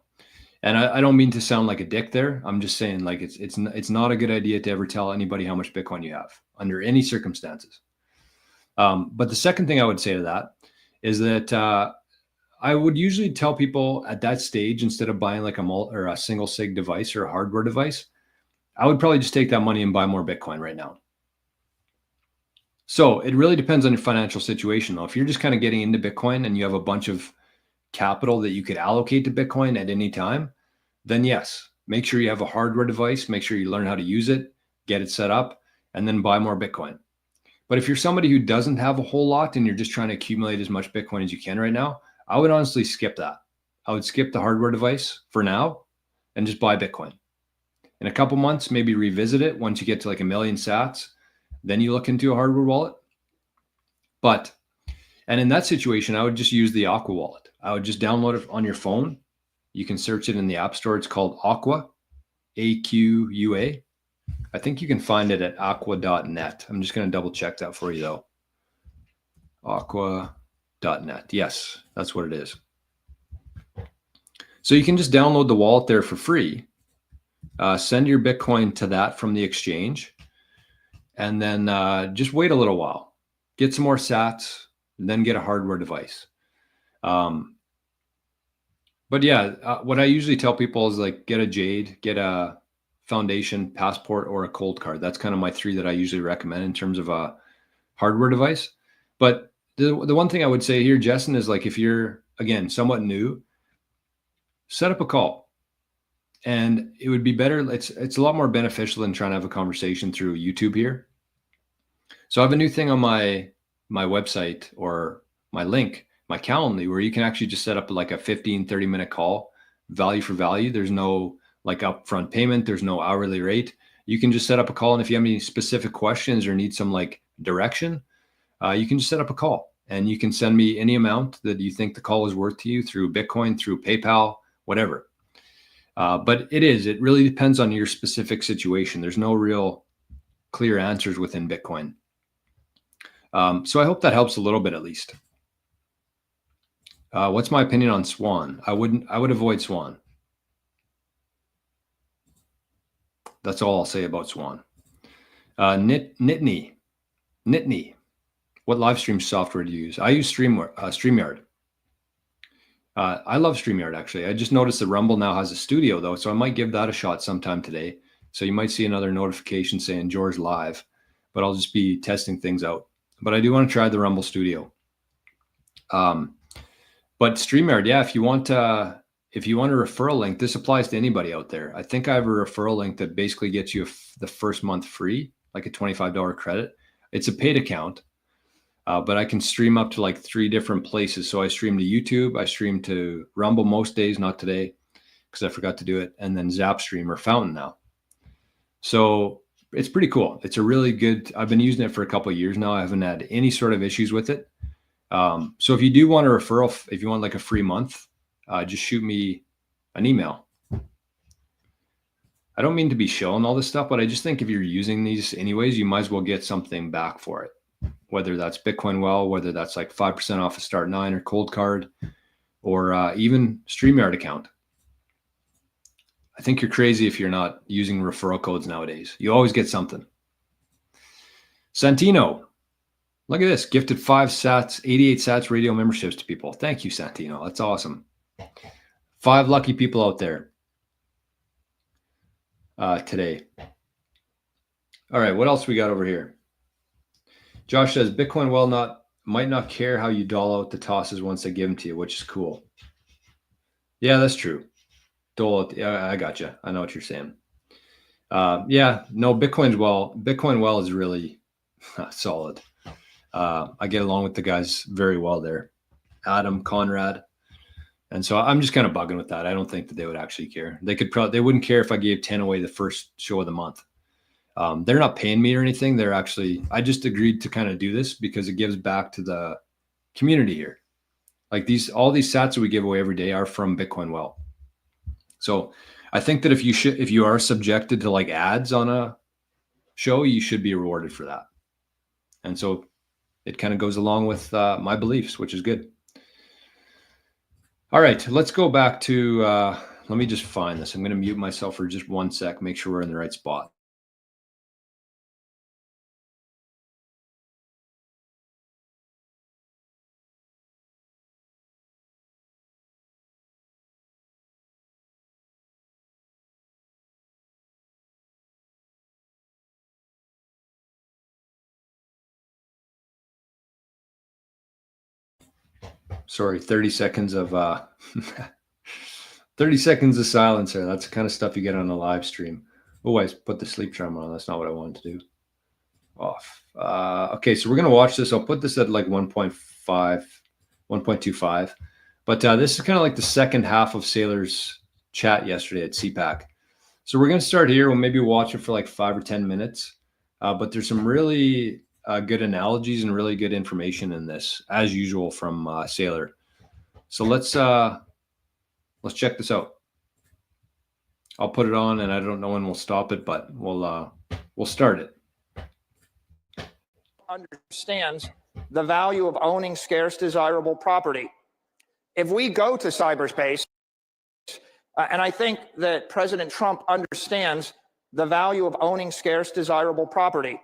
Speaker 1: And I don't mean to sound like a dick there. I'm just saying like it's not a good idea to ever tell anybody how much Bitcoin you have under any circumstances. But the second thing I would say to that is that I would usually tell people at that stage, instead of buying like a single sig device or a hardware device, I would probably just take that money and buy more Bitcoin right now. So it really depends on your financial situation, though. If you're just kind of getting into Bitcoin and you have a bunch of capital that you could allocate to Bitcoin at any time, then yes, make sure you have a hardware device, make sure you learn how to use it, get it set up, and then buy more Bitcoin. But if you're somebody who doesn't have a whole lot and you're just trying to accumulate as much Bitcoin as you can right now, I would honestly skip that. I would skip the hardware device for now and just buy Bitcoin. In a couple months, maybe revisit it once you get to like 1 million sats. Then you look into a hardware wallet. And in that situation, I would just use the Aqua wallet. I would just download it on your phone. You can search it in the App Store. It's called Aqua, AQUA. I think you can find it at aqua.net. I'm just going to double check that for you though. Aqua.net. Yes, that's what it is. So you can just download the wallet there for free. Send your Bitcoin to that from the exchange. And then just wait a little while. Get some more sats, and then get a hardware device. But yeah, what I usually tell people is like get a Jade, get a Foundation, Passport, or a Cold Card. That's kind of my 3 that I usually recommend in terms of a hardware device. But the one thing I would say here, Jessen, is like if you're, again, somewhat new, set up a call. And it would be better. It's a lot more beneficial than trying to have a conversation through YouTube here. So I have a new thing on my website or my link, my Calendly, where you can actually just set up like a 15-30 minute call, value for value. There's no like upfront payment. There's no hourly rate. You can just set up a call. And if you have any specific questions or need some like direction, you can just set up a call and you can send me any amount that you think the call is worth to you through Bitcoin, through PayPal, whatever. But it really depends on your specific situation. There's no real clear answers within Bitcoin. So I hope that helps a little bit at least. What's my opinion on Swan? I would avoid Swan. That's all I'll say about Swan. Nitney. What live stream software do you use? I use StreamYard. I love StreamYard, actually. I just noticed that Rumble now has a studio, though, so I might give that a shot sometime today. So you might see another notification saying George live, but I'll just be testing things out. But I do want to try the Rumble studio. But StreamYard, yeah, if you want a referral link, this applies to anybody out there. I think I have a referral link that basically gets you the first month free, like a $25 credit. It's a paid account, but I can stream up to like 3 different places. So I stream to YouTube, I stream to Rumble most days, not today, because I forgot to do it, and then Zapstream or Fountain now. So it's pretty cool. It's a really good, I've been using it for a couple of years now. I haven't had any sort of issues with it. So if you do want a referral, if you want like a free month, just shoot me an email. I don't mean to be showing all this stuff, but I just think if you're using these anyways, you might as well get something back for it. Whether that's Bitcoin Well, whether that's like 5% off a Start 9 or Cold Card, or even StreamYard account. I think you're crazy if you're not using referral codes nowadays. You always get something. Santino. Look at this, gifted 5 sats, 88 sats radio memberships to people. Thank you, Santino. That's awesome. 5 lucky people out there today. All right, what else we got over here? Josh says, Bitcoin Well might not care how you doll out the tosses once they give them to you, which is cool. Yeah, that's true. Dole out, yeah, I got you. I know what you're saying. Yeah, no, Bitcoin Well is really solid. I get along with the guys very well there. Adam, Conrad. And so I'm just kind of bugging with that. I don't think that they would actually care. They wouldn't care if I gave 10 away the first show of the month. They're not paying me or anything. I just agreed to kind of do this because it gives back to the community here. Like all these sats that we give away every day are from Bitcoin Well. So I think that if you are subjected to like ads on a show, you should be rewarded for that. And so it kind of goes along with my beliefs, which is good. All right, let's go back to, let me just find this. I'm going to mute myself for just 1 sec, make sure we're in the right spot. Sorry, 30 seconds of 30 seconds of silence there. That's the kind of stuff you get on a live stream. Oh, I put the sleep charm on. That's not what I wanted to do. Off. Okay, so we're going to watch this. I'll put this at like 1.5, 1.25. But this is kind of like the second half of Saylor's chat yesterday at CPAC. So we're going to start here. We'll maybe watch it for like 5 or 10 minutes. But there's some really good analogies and really good information in this, as usual, from Saylor. So let's check this out. I'll put it on, and I don't know when we'll stop it, but we'll start it.
Speaker 2: Understands the value of owning scarce, desirable property. If we go to cyberspace, and I think that President Trump understands the value of owning scarce, desirable property.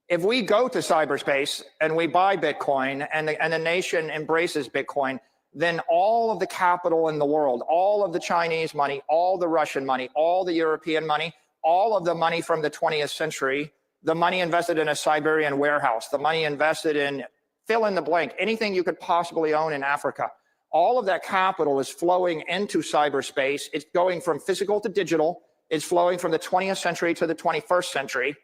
Speaker 2: If we go to cyberspace and we buy Bitcoin and the nation embraces Bitcoin, then all of the capital in the world, all of the Chinese money, all the Russian money, all the European money, all of the money from the 20th century, the money invested in a Siberian warehouse, the money invested in fill in the blank, anything you could possibly own in Africa, all of that capital is flowing into cyberspace. It's going from physical to digital. It's flowing from the 20th century to the 21st century.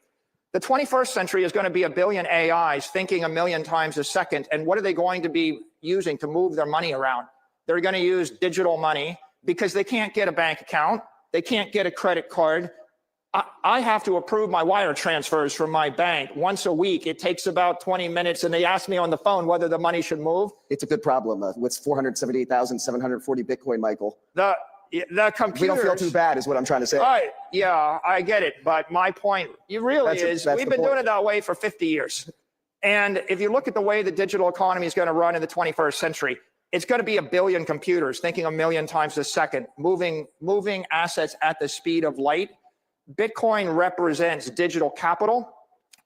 Speaker 2: The 21st century is going to be a billion AIs thinking a million times a second. And what are they going to be using to move their money around? They're going to use digital money because they can't get a bank account. They can't get a credit card. I have to approve my wire transfers from my bank once a week. It takes about 20 minutes, and they ask me on the phone whether the money should move.
Speaker 3: It's a good problem. With 478,740 Bitcoin, Michael.
Speaker 2: The computers.
Speaker 3: We don't feel too bad is what I'm trying to say.
Speaker 2: Yeah, I get it. But my point we've been doing it that way for 50 years. And if you look at the way the digital economy is going to run in the 21st century, it's going to be 1 billion computers thinking 1 million times a second, moving assets at the speed of light. Bitcoin represents digital capital.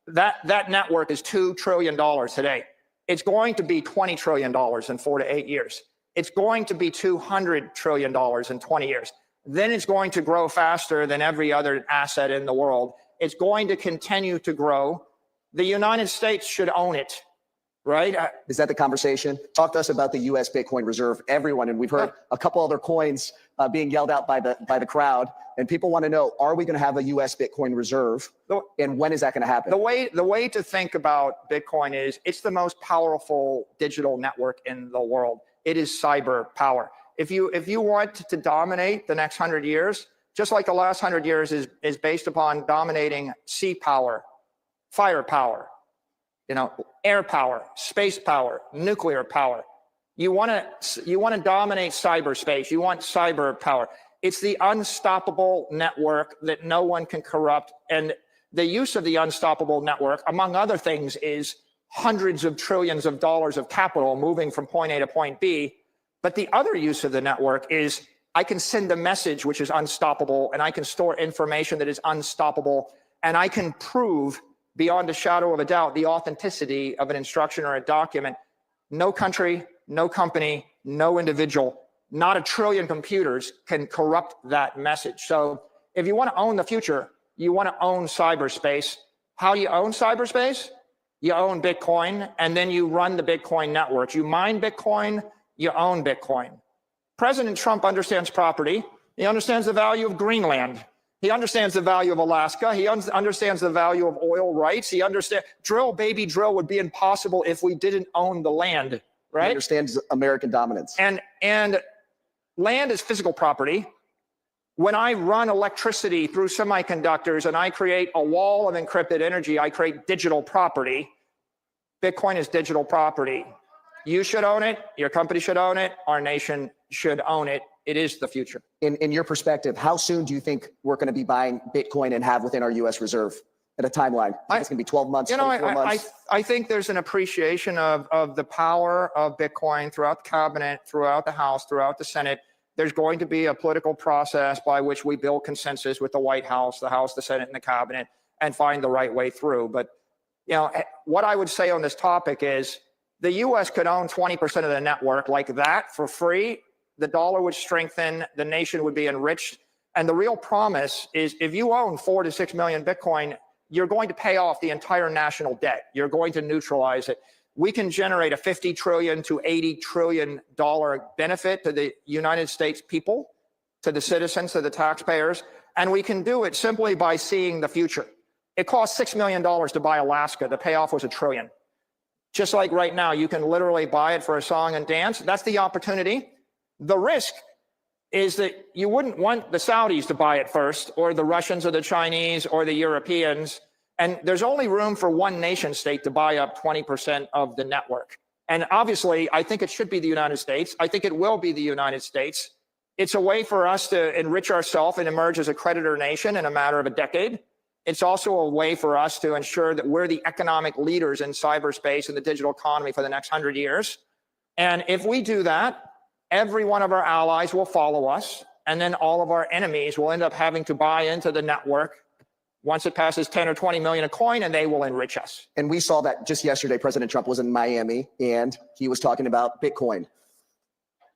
Speaker 2: That network is $2 trillion today. It's going to be $20 trillion in 4 to 8 years. It's going to be $200 trillion in 20 years. Then it's going to grow faster than every other asset in the world. It's going to continue to grow. The United States should own it, right?
Speaker 3: Is that the conversation? Talk to us about the U.S. Bitcoin Reserve, everyone. And we've heard a couple other coins being yelled out by the crowd. And people want to know, are we going to have a U.S. Bitcoin Reserve? And when is that going to happen?
Speaker 2: The way to think about Bitcoin is it's the most powerful digital network in the world. It is cyber power. If you want to dominate the next 100 years, just like the last 100 years is based upon dominating sea power, fire power, air power, space power, nuclear power. You want to dominate cyberspace. You want cyber power. It's the unstoppable network that no one can corrupt. And the use of the unstoppable network, among other things, is hundreds of trillions of dollars of capital moving from point A to point B. But the other use of the network is I can send a message which is unstoppable, and I can store information that is unstoppable, and I can prove beyond a shadow of a doubt the authenticity of an instruction or a document. No country, no company, no individual, not 1 trillion computers can corrupt that message. So if you want to own the future, you want to own cyberspace. How do you own cyberspace? You own Bitcoin, and then you run the Bitcoin network. You mine Bitcoin, you own Bitcoin. President Trump understands property. He understands the value of Greenland. He understands the value of Alaska. He understands the value of oil rights. He understands drill, baby, drill would be impossible if we didn't own the land, right?
Speaker 3: He understands American dominance.
Speaker 2: And land is physical property. When I run electricity through semiconductors and I create a wall of encrypted energy, I create digital property. Bitcoin is digital property. You should own it. Your company should own it. Our nation should own it. It is the future.
Speaker 3: In your perspective, how soon do you think we're going to be buying Bitcoin and have within our U.S. Reserve at a timeline? It's going to be 12 months, 24 months?
Speaker 2: I think there's an appreciation of the power of Bitcoin throughout the cabinet, throughout the House, throughout the Senate. There's going to be a political process by which we build consensus with the White House, the Senate, and the cabinet, and find the right way through. But what I would say on this topic is the U.S. could own 20% of the network like that for free. The dollar would strengthen, the nation would be enriched. And the real promise is if you own 4 to 6 million Bitcoin, you're going to pay off the entire national debt. You're going to neutralize it. We can generate a $50 trillion to $80 trillion benefit to the United States people, to the citizens, to the taxpayers. And we can do it simply by seeing the future. It cost $6 million to buy Alaska. The payoff was $1 trillion. Just like right now, you can literally buy it for a song and dance. That's the opportunity. The risk is that you wouldn't want the Saudis to buy it first, or the Russians or the Chinese or the Europeans. And there's only room for one nation state to buy up 20% of the network. And obviously, I think it should be the United States. I think it will be the United States. It's a way for us to enrich ourselves and emerge as a creditor nation in a matter of a decade. It's also a way for us to ensure that we're the economic leaders in cyberspace and the digital economy for the next 100 years. And if we do that, every one of our allies will follow us, and then all of our enemies will end up having to buy into the network once it passes 10 or 20 million a coin, and they will enrich us.
Speaker 3: And we saw that just yesterday. President Trump was in Miami, and he was talking about Bitcoin.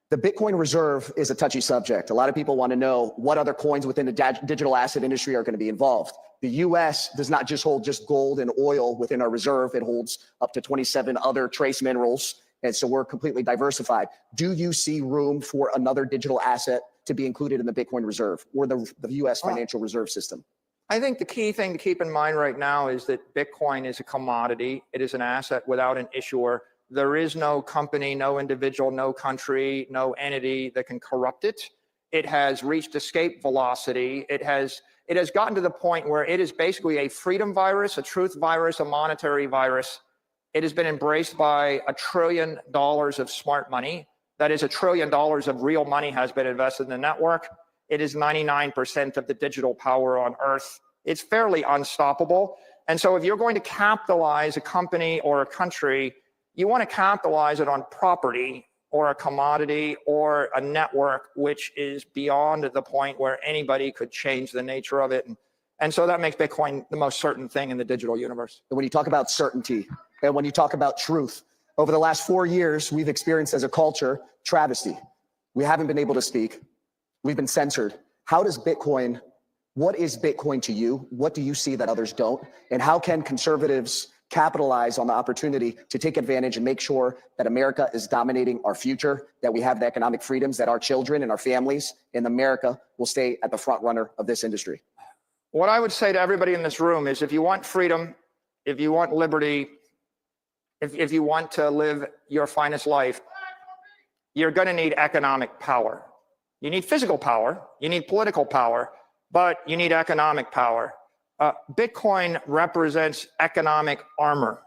Speaker 3: The Bitcoin Reserve is a touchy subject. A lot of people want to know what other coins within the digital asset industry are going to be involved. The U.S. does not just hold just gold and oil within our reserve. It holds up to 27 other trace minerals. And so we're completely diversified. Do you see room for another digital asset to be included in the Bitcoin Reserve or the U.S. financial reserve system?
Speaker 2: I think the key thing to keep in mind right now is that Bitcoin is a commodity. It is an asset without an issuer. There is no company, no individual, no country, no entity that can corrupt it. It has reached escape velocity. It has It has gotten to the point where it is basically a freedom virus, a truth virus, a monetary virus. It has been embraced by $1 trillion of smart money. That is, $1 trillion of real money has been invested in the network. It is 99% of the digital power on Earth. It's fairly unstoppable. And so if you're going to capitalize a company or a country, you want to capitalize it on property or a commodity or a network which is beyond the point where anybody could change the nature of it. And so that makes Bitcoin the most certain thing in the digital universe.
Speaker 3: And when you talk about certainty and when you talk about truth, over the last 4 years, we've experienced as a culture travesty. We haven't been able to speak. We've been censored. What is Bitcoin to you? What do you see that others don't? And how can conservatives capitalize on the opportunity to take advantage and make sure that America is dominating our future, that we have the economic freedoms, that our children and our families in America will stay at the front runner of this industry?
Speaker 2: What I would say to everybody in this room is if you want freedom, if you want liberty, if you want to live your finest life, you're going to need economic power. You need physical power, you need political power, but you need economic power. Bitcoin represents economic armor.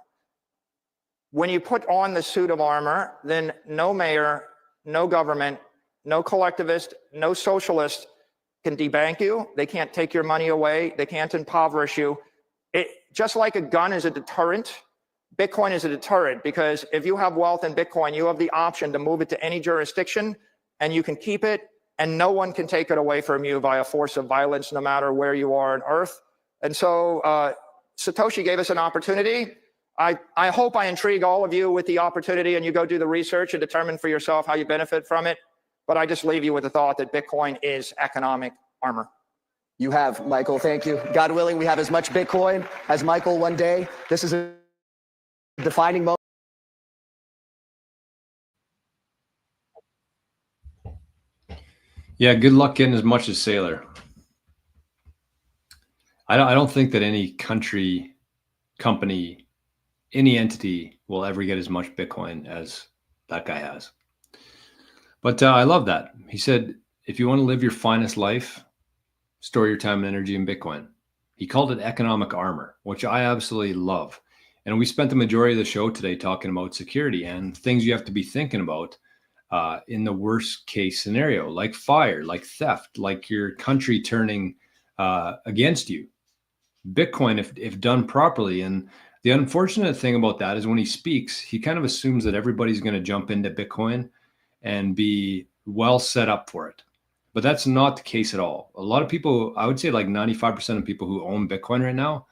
Speaker 2: When you put on the suit of armor, then no mayor, no government, no collectivist, no socialist can debank you. They can't take your money away. They can't impoverish you. Just like a gun is a deterrent, Bitcoin is a deterrent, because if you have wealth in Bitcoin, you have the option to move it to any jurisdiction and you can keep it and no one can take it away from you via force of violence, no matter where you are on Earth. And so Satoshi gave us an opportunity. I hope I intrigue all of you with the opportunity and you go do the research and determine for yourself how you benefit from it. But I just leave you with the thought that Bitcoin is economic armor.
Speaker 3: You have, Michael. Thank you. God willing, we have as much Bitcoin as Michael one day. This is a defining moment.
Speaker 1: Yeah, good luck getting as much as Saylor. I don't think that any country, company, any entity will ever get as much Bitcoin as that guy has. But I love that. He said, if you want to live your finest life, store your time and energy in Bitcoin. He called it economic armor, which I absolutely love. And we spent the majority of the show today talking about security and things you have to be thinking about in the worst case scenario, like fire, like theft, like your country turning against you. Bitcoin, if done properly. And the unfortunate thing about that is when he speaks, he kind of assumes that everybody's going to jump into Bitcoin and be well set up for it. But that's not the case at all. A lot of people, I would say like 95% of people who own Bitcoin right now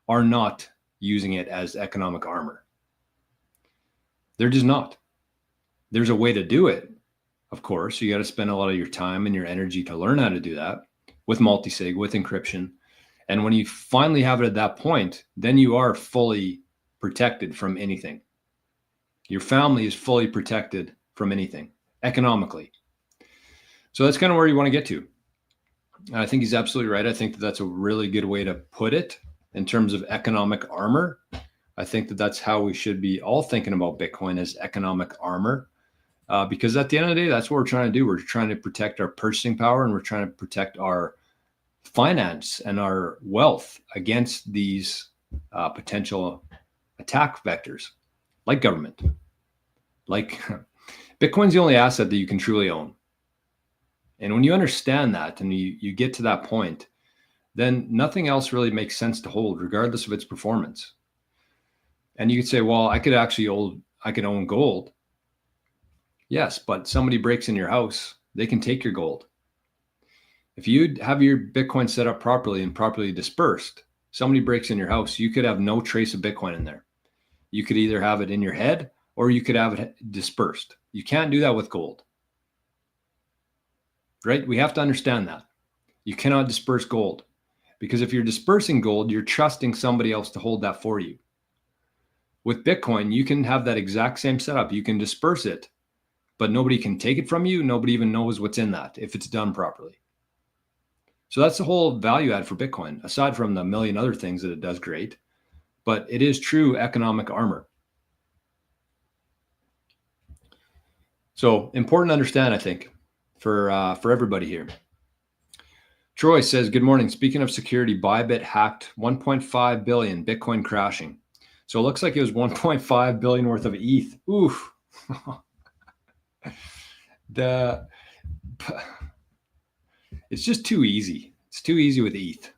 Speaker 1: are not using it as economic armor. They're just not. There's a way to do it. Of course, you got to spend a lot of your time and your energy to learn how to do that with multisig, with encryption. And when you finally have it at that point, then you are fully protected from anything. Your family is fully protected from anything economically. So that's kind of where you want to get to. And I think he's absolutely right. I think that that's a really good way to put it in terms of economic armor. I think that that's how we should be all thinking about Bitcoin as economic armor. Because at the end of the day, that's what we're trying to do. We're trying to protect our purchasing power and we're trying to protect our finance and our wealth against these potential attack vectors like government. Like Bitcoin's the only asset that you can truly own. And when you understand that and you get to that point, then nothing else really makes sense to hold, regardless of its performance. And you could say, well, I could own gold. Yes, but somebody breaks in your house, they can take your gold. If you have your Bitcoin set up properly and properly dispersed, somebody breaks in your house, you could have no trace of Bitcoin in there. You could either have it in your head or you could have it dispersed. You can't do that with gold. Right? We have to understand that. You cannot disperse gold because if you're dispersing gold, you're trusting somebody else to hold that for you. With Bitcoin, you can have that exact same setup. You can disperse it, but nobody can take it from you. Nobody even knows what's in that if it's done properly. So that's the whole value add for Bitcoin, aside from the million other things that it does great. But it is true economic armor. So important to understand, I think, for everybody here. Troy says, good morning. Speaking of security, Bybit hacked 1.5 billion, Bitcoin crashing. So it looks like it was 1.5 billion worth of ETH. Oof. It's just too easy. It's too easy with ETH.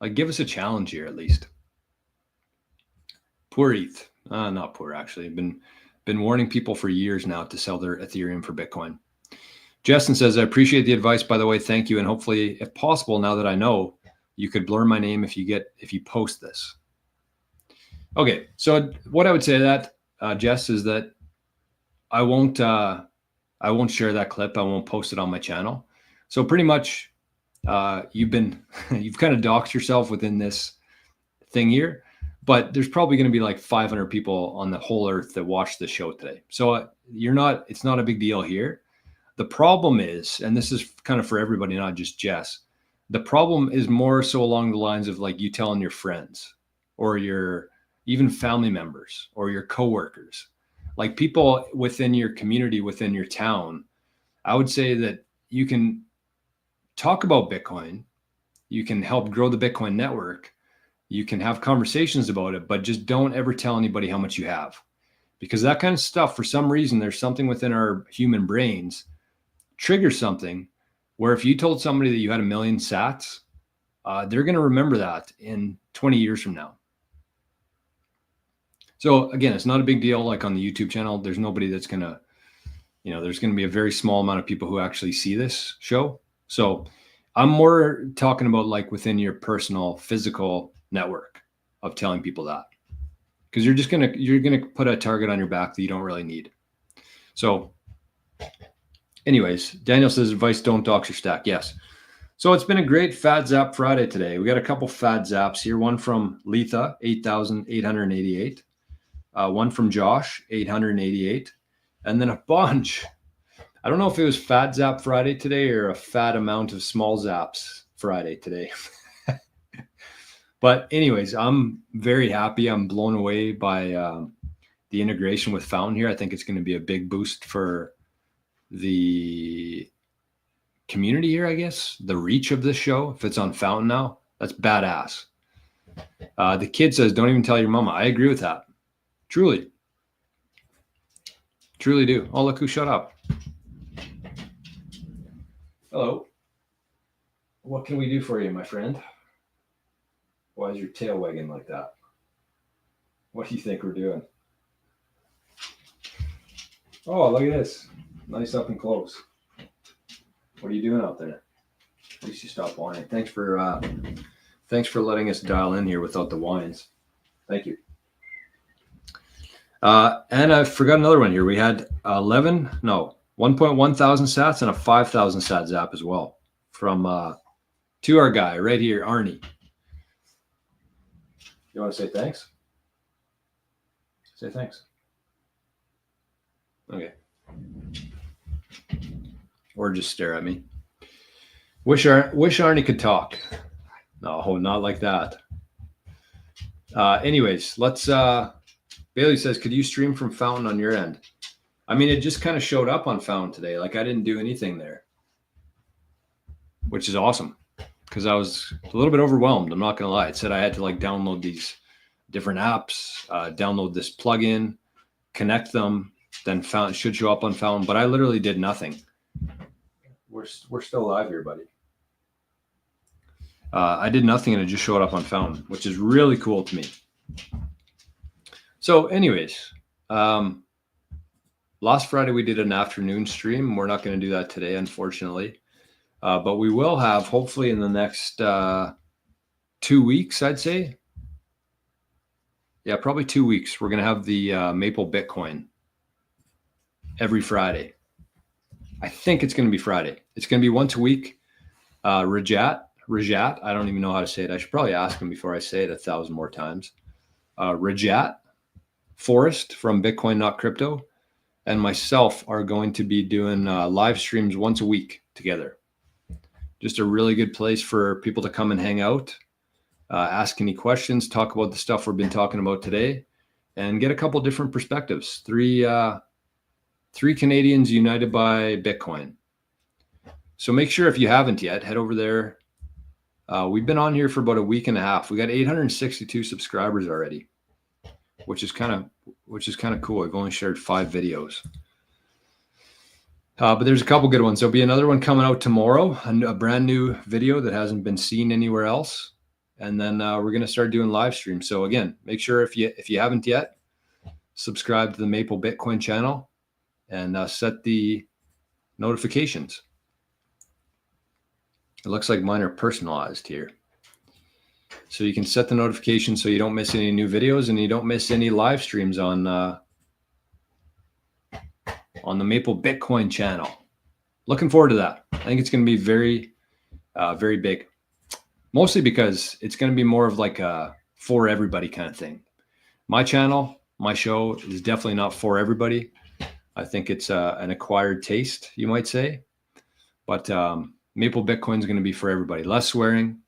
Speaker 1: Like, give us a challenge here at least. Poor ETH. Not poor, actually. I've been warning people for years now to sell their Ethereum for Bitcoin. Justin says, I appreciate the advice, by the way. Thank you. And hopefully, if possible, now that I know, you could blur my name if you post this. Okay. So what I would say to that, Jess, is that I won't share that clip. I won't post it on my channel. So pretty much you've kind of doxed yourself within this thing here, but there's probably going to be like 500 people on the whole earth that watch the show today. So it's not a big deal here. The problem is, and this is kind of for everybody, not just Jess, the problem is more so along the lines of like you telling your friends or your even family members or your coworkers, like people within your community, within your town. I would say that you can talk about Bitcoin. You can help grow the Bitcoin network. You can have conversations about it, but just don't ever tell anybody how much you have, because that kind of stuff, for some reason, there's something within our human brains triggers something where if you told somebody that you had 1 million sats, they're going to remember that in 20 years from now. So again, it's not a big deal. Like on the YouTube channel, there's nobody that's going to, there's going to be a very small amount of people who actually see this show. So I'm more talking about like within your personal physical network of telling people that, because you're going to put a target on your back that you don't really need. So anyways, Daniel says, advice, don't dox your stack. Yes. So it's been a great Fad Zap Friday today. We got a couple Fad Zaps here. One from Letha, 8,888. One from Josh, 888. And then a bunch. I don't know if it was Fad Zap Friday today or a fat amount of small zaps Friday today. But anyways, I'm very happy. I'm blown away by the integration with Fountain here. I think it's going to be a big boost for the community here, I guess. The reach of this show, if it's on Fountain now, that's badass. The kid says, don't even tell your mama. I agree with that. Truly do. Oh, look who shut up. Hello. What can we do for you, my friend? Why is your tail wagging like that? What do you think we're doing? Oh, look at this. Nice up and close. What are you doing out there? At least you stopped whining. Thanks for letting us dial in here without the whines. Thank you. And I forgot another one here. We had 1.1 thousand sats and a 5,000 sat zap as well from to our guy right here, Arnie. You want to say thanks? Say thanks. Okay. Or just stare at me. Wish Arnie could talk. No, not like that. Anyways, let's. Bailey says, could you stream from Fountain on your end? I mean, it just kind of showed up on Fountain today. Like I didn't do anything there, which is awesome because I was a little bit overwhelmed. I'm not going to lie. It said I had to like download these different apps, download this plugin, connect them, then Fountain should show up on Fountain. But I literally did nothing. We're still live here, buddy. I did nothing and it just showed up on Fountain, which is really cool to me. So anyways, last Friday we did an afternoon stream. We're not going to do that today, unfortunately. But we will have, hopefully in the next 2 weeks, I'd say. Yeah, probably 2 weeks. We're going to have the Maple Bitcoin every Friday. I think it's going to be Friday. It's going to be once a week. Rajat, I don't even know how to say it. I should probably ask him before I say it 1,000 more times. Rajat Forrest from Bitcoin Not Crypto and myself are going to be doing live streams once a week together. Just a really good place for people to come and hang out, ask any questions, talk about the stuff we've been talking about today, and get a couple different perspectives. Three Canadians united by Bitcoin. So make sure if you haven't yet, head over there, We've been on here for about a week and a half. We got 862 subscribers already, which is kind of cool. I've only shared 5 videos. But there's a couple good ones. There'll be another one coming out tomorrow, a brand new video that hasn't been seen anywhere else. And then we're going to start doing live streams. So again, make sure if you haven't yet, subscribe to the Maple Bitcoin channel and set the notifications. It looks like mine are personalized here. So you can set the notifications so you don't miss any new videos and you don't miss any live streams on the Maple Bitcoin channel. Looking forward to that. I think it's going to be very, very big. Mostly because it's going to be more of like a for everybody kind of thing. My channel, my show is definitely not for everybody. I think it's an acquired taste, you might say. But Maple Bitcoin is going to be for everybody. Less swearing,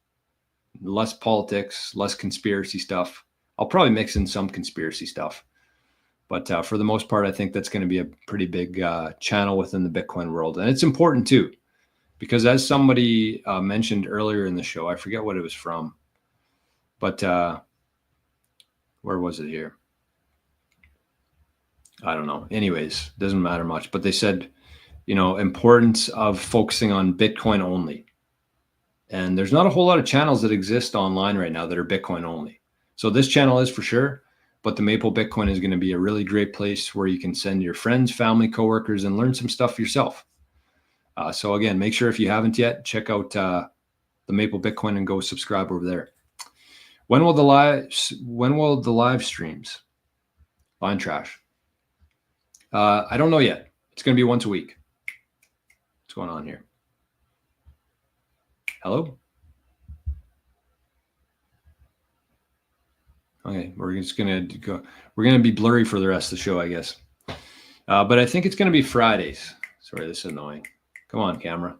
Speaker 1: less politics, less conspiracy stuff. I'll probably mix in some conspiracy stuff. But for the most part, I think that's going to be a pretty big channel within the Bitcoin world. And it's important too, because as somebody mentioned earlier in the show, I forget what it was from, but where was it here? I don't know. Anyways, doesn't matter much. But they said, importance of focusing on Bitcoin only. And there's not a whole lot of channels that exist online right now that are Bitcoin only. So this channel is for sure. But the Maple Bitcoin is going to be a really great place where you can send your friends, family, coworkers, and learn some stuff yourself. So again, make sure if you haven't yet, check out the Maple Bitcoin and go subscribe over there. When will the live streams? Line trash. I don't know yet. It's going to be once a week. What's going on here? Hello? Okay, we're just going to go. We're going to be blurry for the rest of the show, I guess. But I think it's going to be Fridays. Sorry, this is annoying. Come on, camera.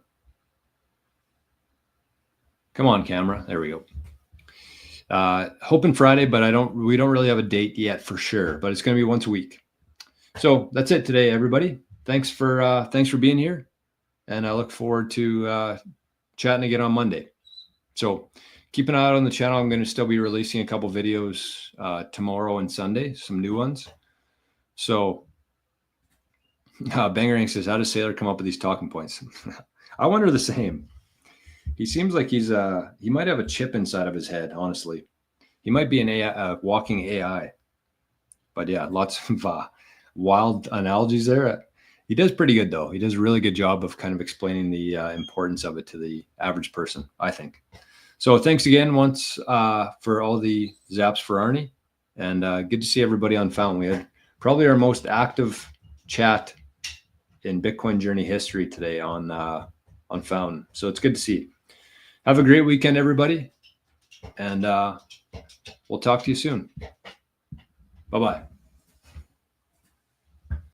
Speaker 1: Come on, camera. There we go. Hoping Friday, but we don't really have a date yet for sure, but it's going to be once a week. So that's it today, everybody. Thanks for being here. And I look forward to chatting again on Monday. So keep an eye out on the channel. I'm going to still be releasing a couple videos tomorrow and Sunday, some new ones. So Bangerang says, how does Saylor come up with these talking points? I wonder the same. He seems like he might have a chip inside of his head, honestly. He might be a walking AI. But yeah, lots of wild analogies there. He does pretty good, though. He does a really good job of kind of explaining the importance of it to the average person, I think. So thanks again once for all the zaps for Arnie. And good to see everybody on Fountain. We had probably our most active chat in Bitcoin Journey history today on Fountain. So it's good to see. Have a great weekend, everybody. And we'll talk to you soon. Bye-bye.